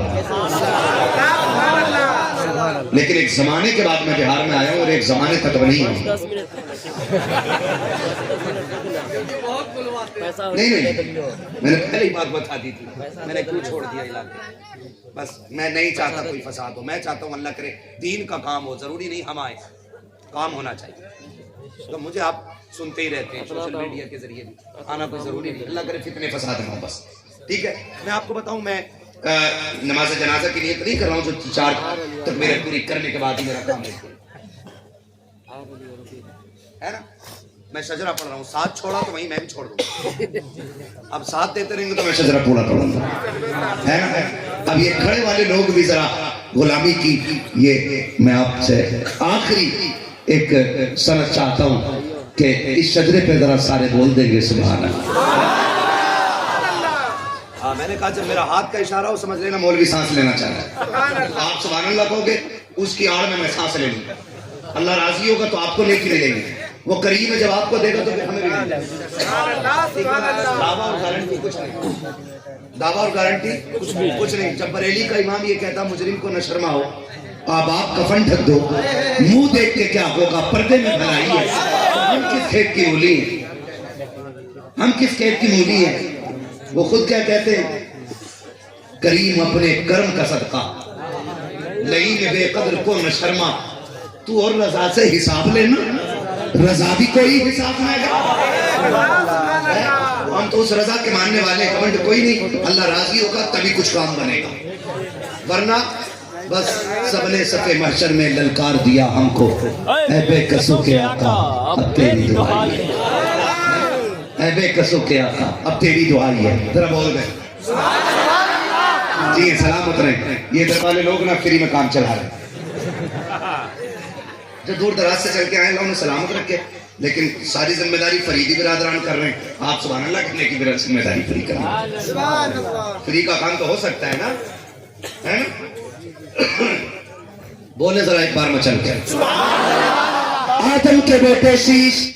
لیکن ایک زمانے کے بعد میں بہار میں آیا ہوں اور ایک زمانے تک نہیں ہوں. نہیں میں نے پہلے ہی بات بتا دی تھی. میں نے کیوں چھوڑ دیا علاقے؟ بس میں نہیں چاہتا کوئی فساد ہو. میں چاہتا ہوں اللہ کرے دین کا کام ہو. ضروری نہیں ہم آئے، کام ہونا چاہیے. تو مجھے آپ سنتے ہی رہتے ہیں سوشل میڈیا کے ذریعے بھی، آنا کوئی ضروری نہیں. اللہ کرے فتنے فساد نہ ہو بس. ٹھیک ہے؟ میں آپ کو بتاؤں میں نماز جنازہ کی نیت نہیں کر رہا ہوں جو 4 تکبیریں پوری کرنے کے بعد ہی میرا کام ہے نا. میں شجرہ پڑھ رہا ہوں، ساتھ چھوڑا تو وہیں میں بھی چھوڑ دوں، اب ساتھ دیتے رہیں گے تو میں شجرہ پورا پڑھوں گا، ہے نا؟ اب یہ کھڑے والے لوگ بھی ذرا غلامی کی، یہ میں آپ سے آخری ایک سند چاہتا ہوں کہ اس شجرے پہ ذرا سارے بول دیں گے سبحان اللہ۔ ہاں میں نے کہا جب میرا ہاتھ کا اشارہ ہو سمجھ لینا مولوی سانس لینا چاہ رہا ہے، آپ سبحان اللہ کہو گے اس کی آڑ میں سانس لے لوں گا، اللہ راضی ہوگا تو آپ کو نیکی ملیں گے، وہ کریم ہے جب آپ کو دے گا تو پھر ہمیں بھی ملیں گے۔ دعویٰ اور گارنٹی کچھ نہیں، دعویٰ اور گارنٹی کچھ نہیں۔ جب بریلی کا امام یہ کہتا مجرم کو نہ شرما ہو، آپ کفن ڈھک دو، منہ دیکھ کے کیا ہوگا، پردے میں بھلائی ہے، ہم کس کھیت کی مولی ہیں، ہم کس کھیت کی مولی ہیں؟ وہ خود کیا کہتے ہیں، کریم اپنے کرم کا صدقہ، لئیم بے قدر کو نہ شرما، تو اور رضا سے حساب لینا، رضا بھی کوئی حساب نہ ہے، ہم تو اس رضا کے ماننے والے، کمنٹ کوئی نہیں، اللہ راضی ہوگا تبھی کچھ کام بنے گا، ورنہ بس سب نے صف محشر میں للکار دیا ہم کو، اے بے قصوں کے آقا اب تیری دعائی ہے، اے بے قصوں کے آقا اب تیری دعائی ہے، ذرا بول گئے جی سلامت رہیں۔ یہ در والے لوگ نا فری میں کام چلا رہے ہیں، جو دور دراز سے چل کے آئے اللہ انہیں سلامت رکھے، لیکن ساری ذمہ داری فریدی برادران کر رہے ہیں، آپ سبحان اللہ کہنے کی ذمہ داری فری کر رہے ہیں، فری کا کام تو ہو سکتا ہے نا، ہے نا؟ بولے ذرا ایک بار مچل کے آدم کے بیٹے شیش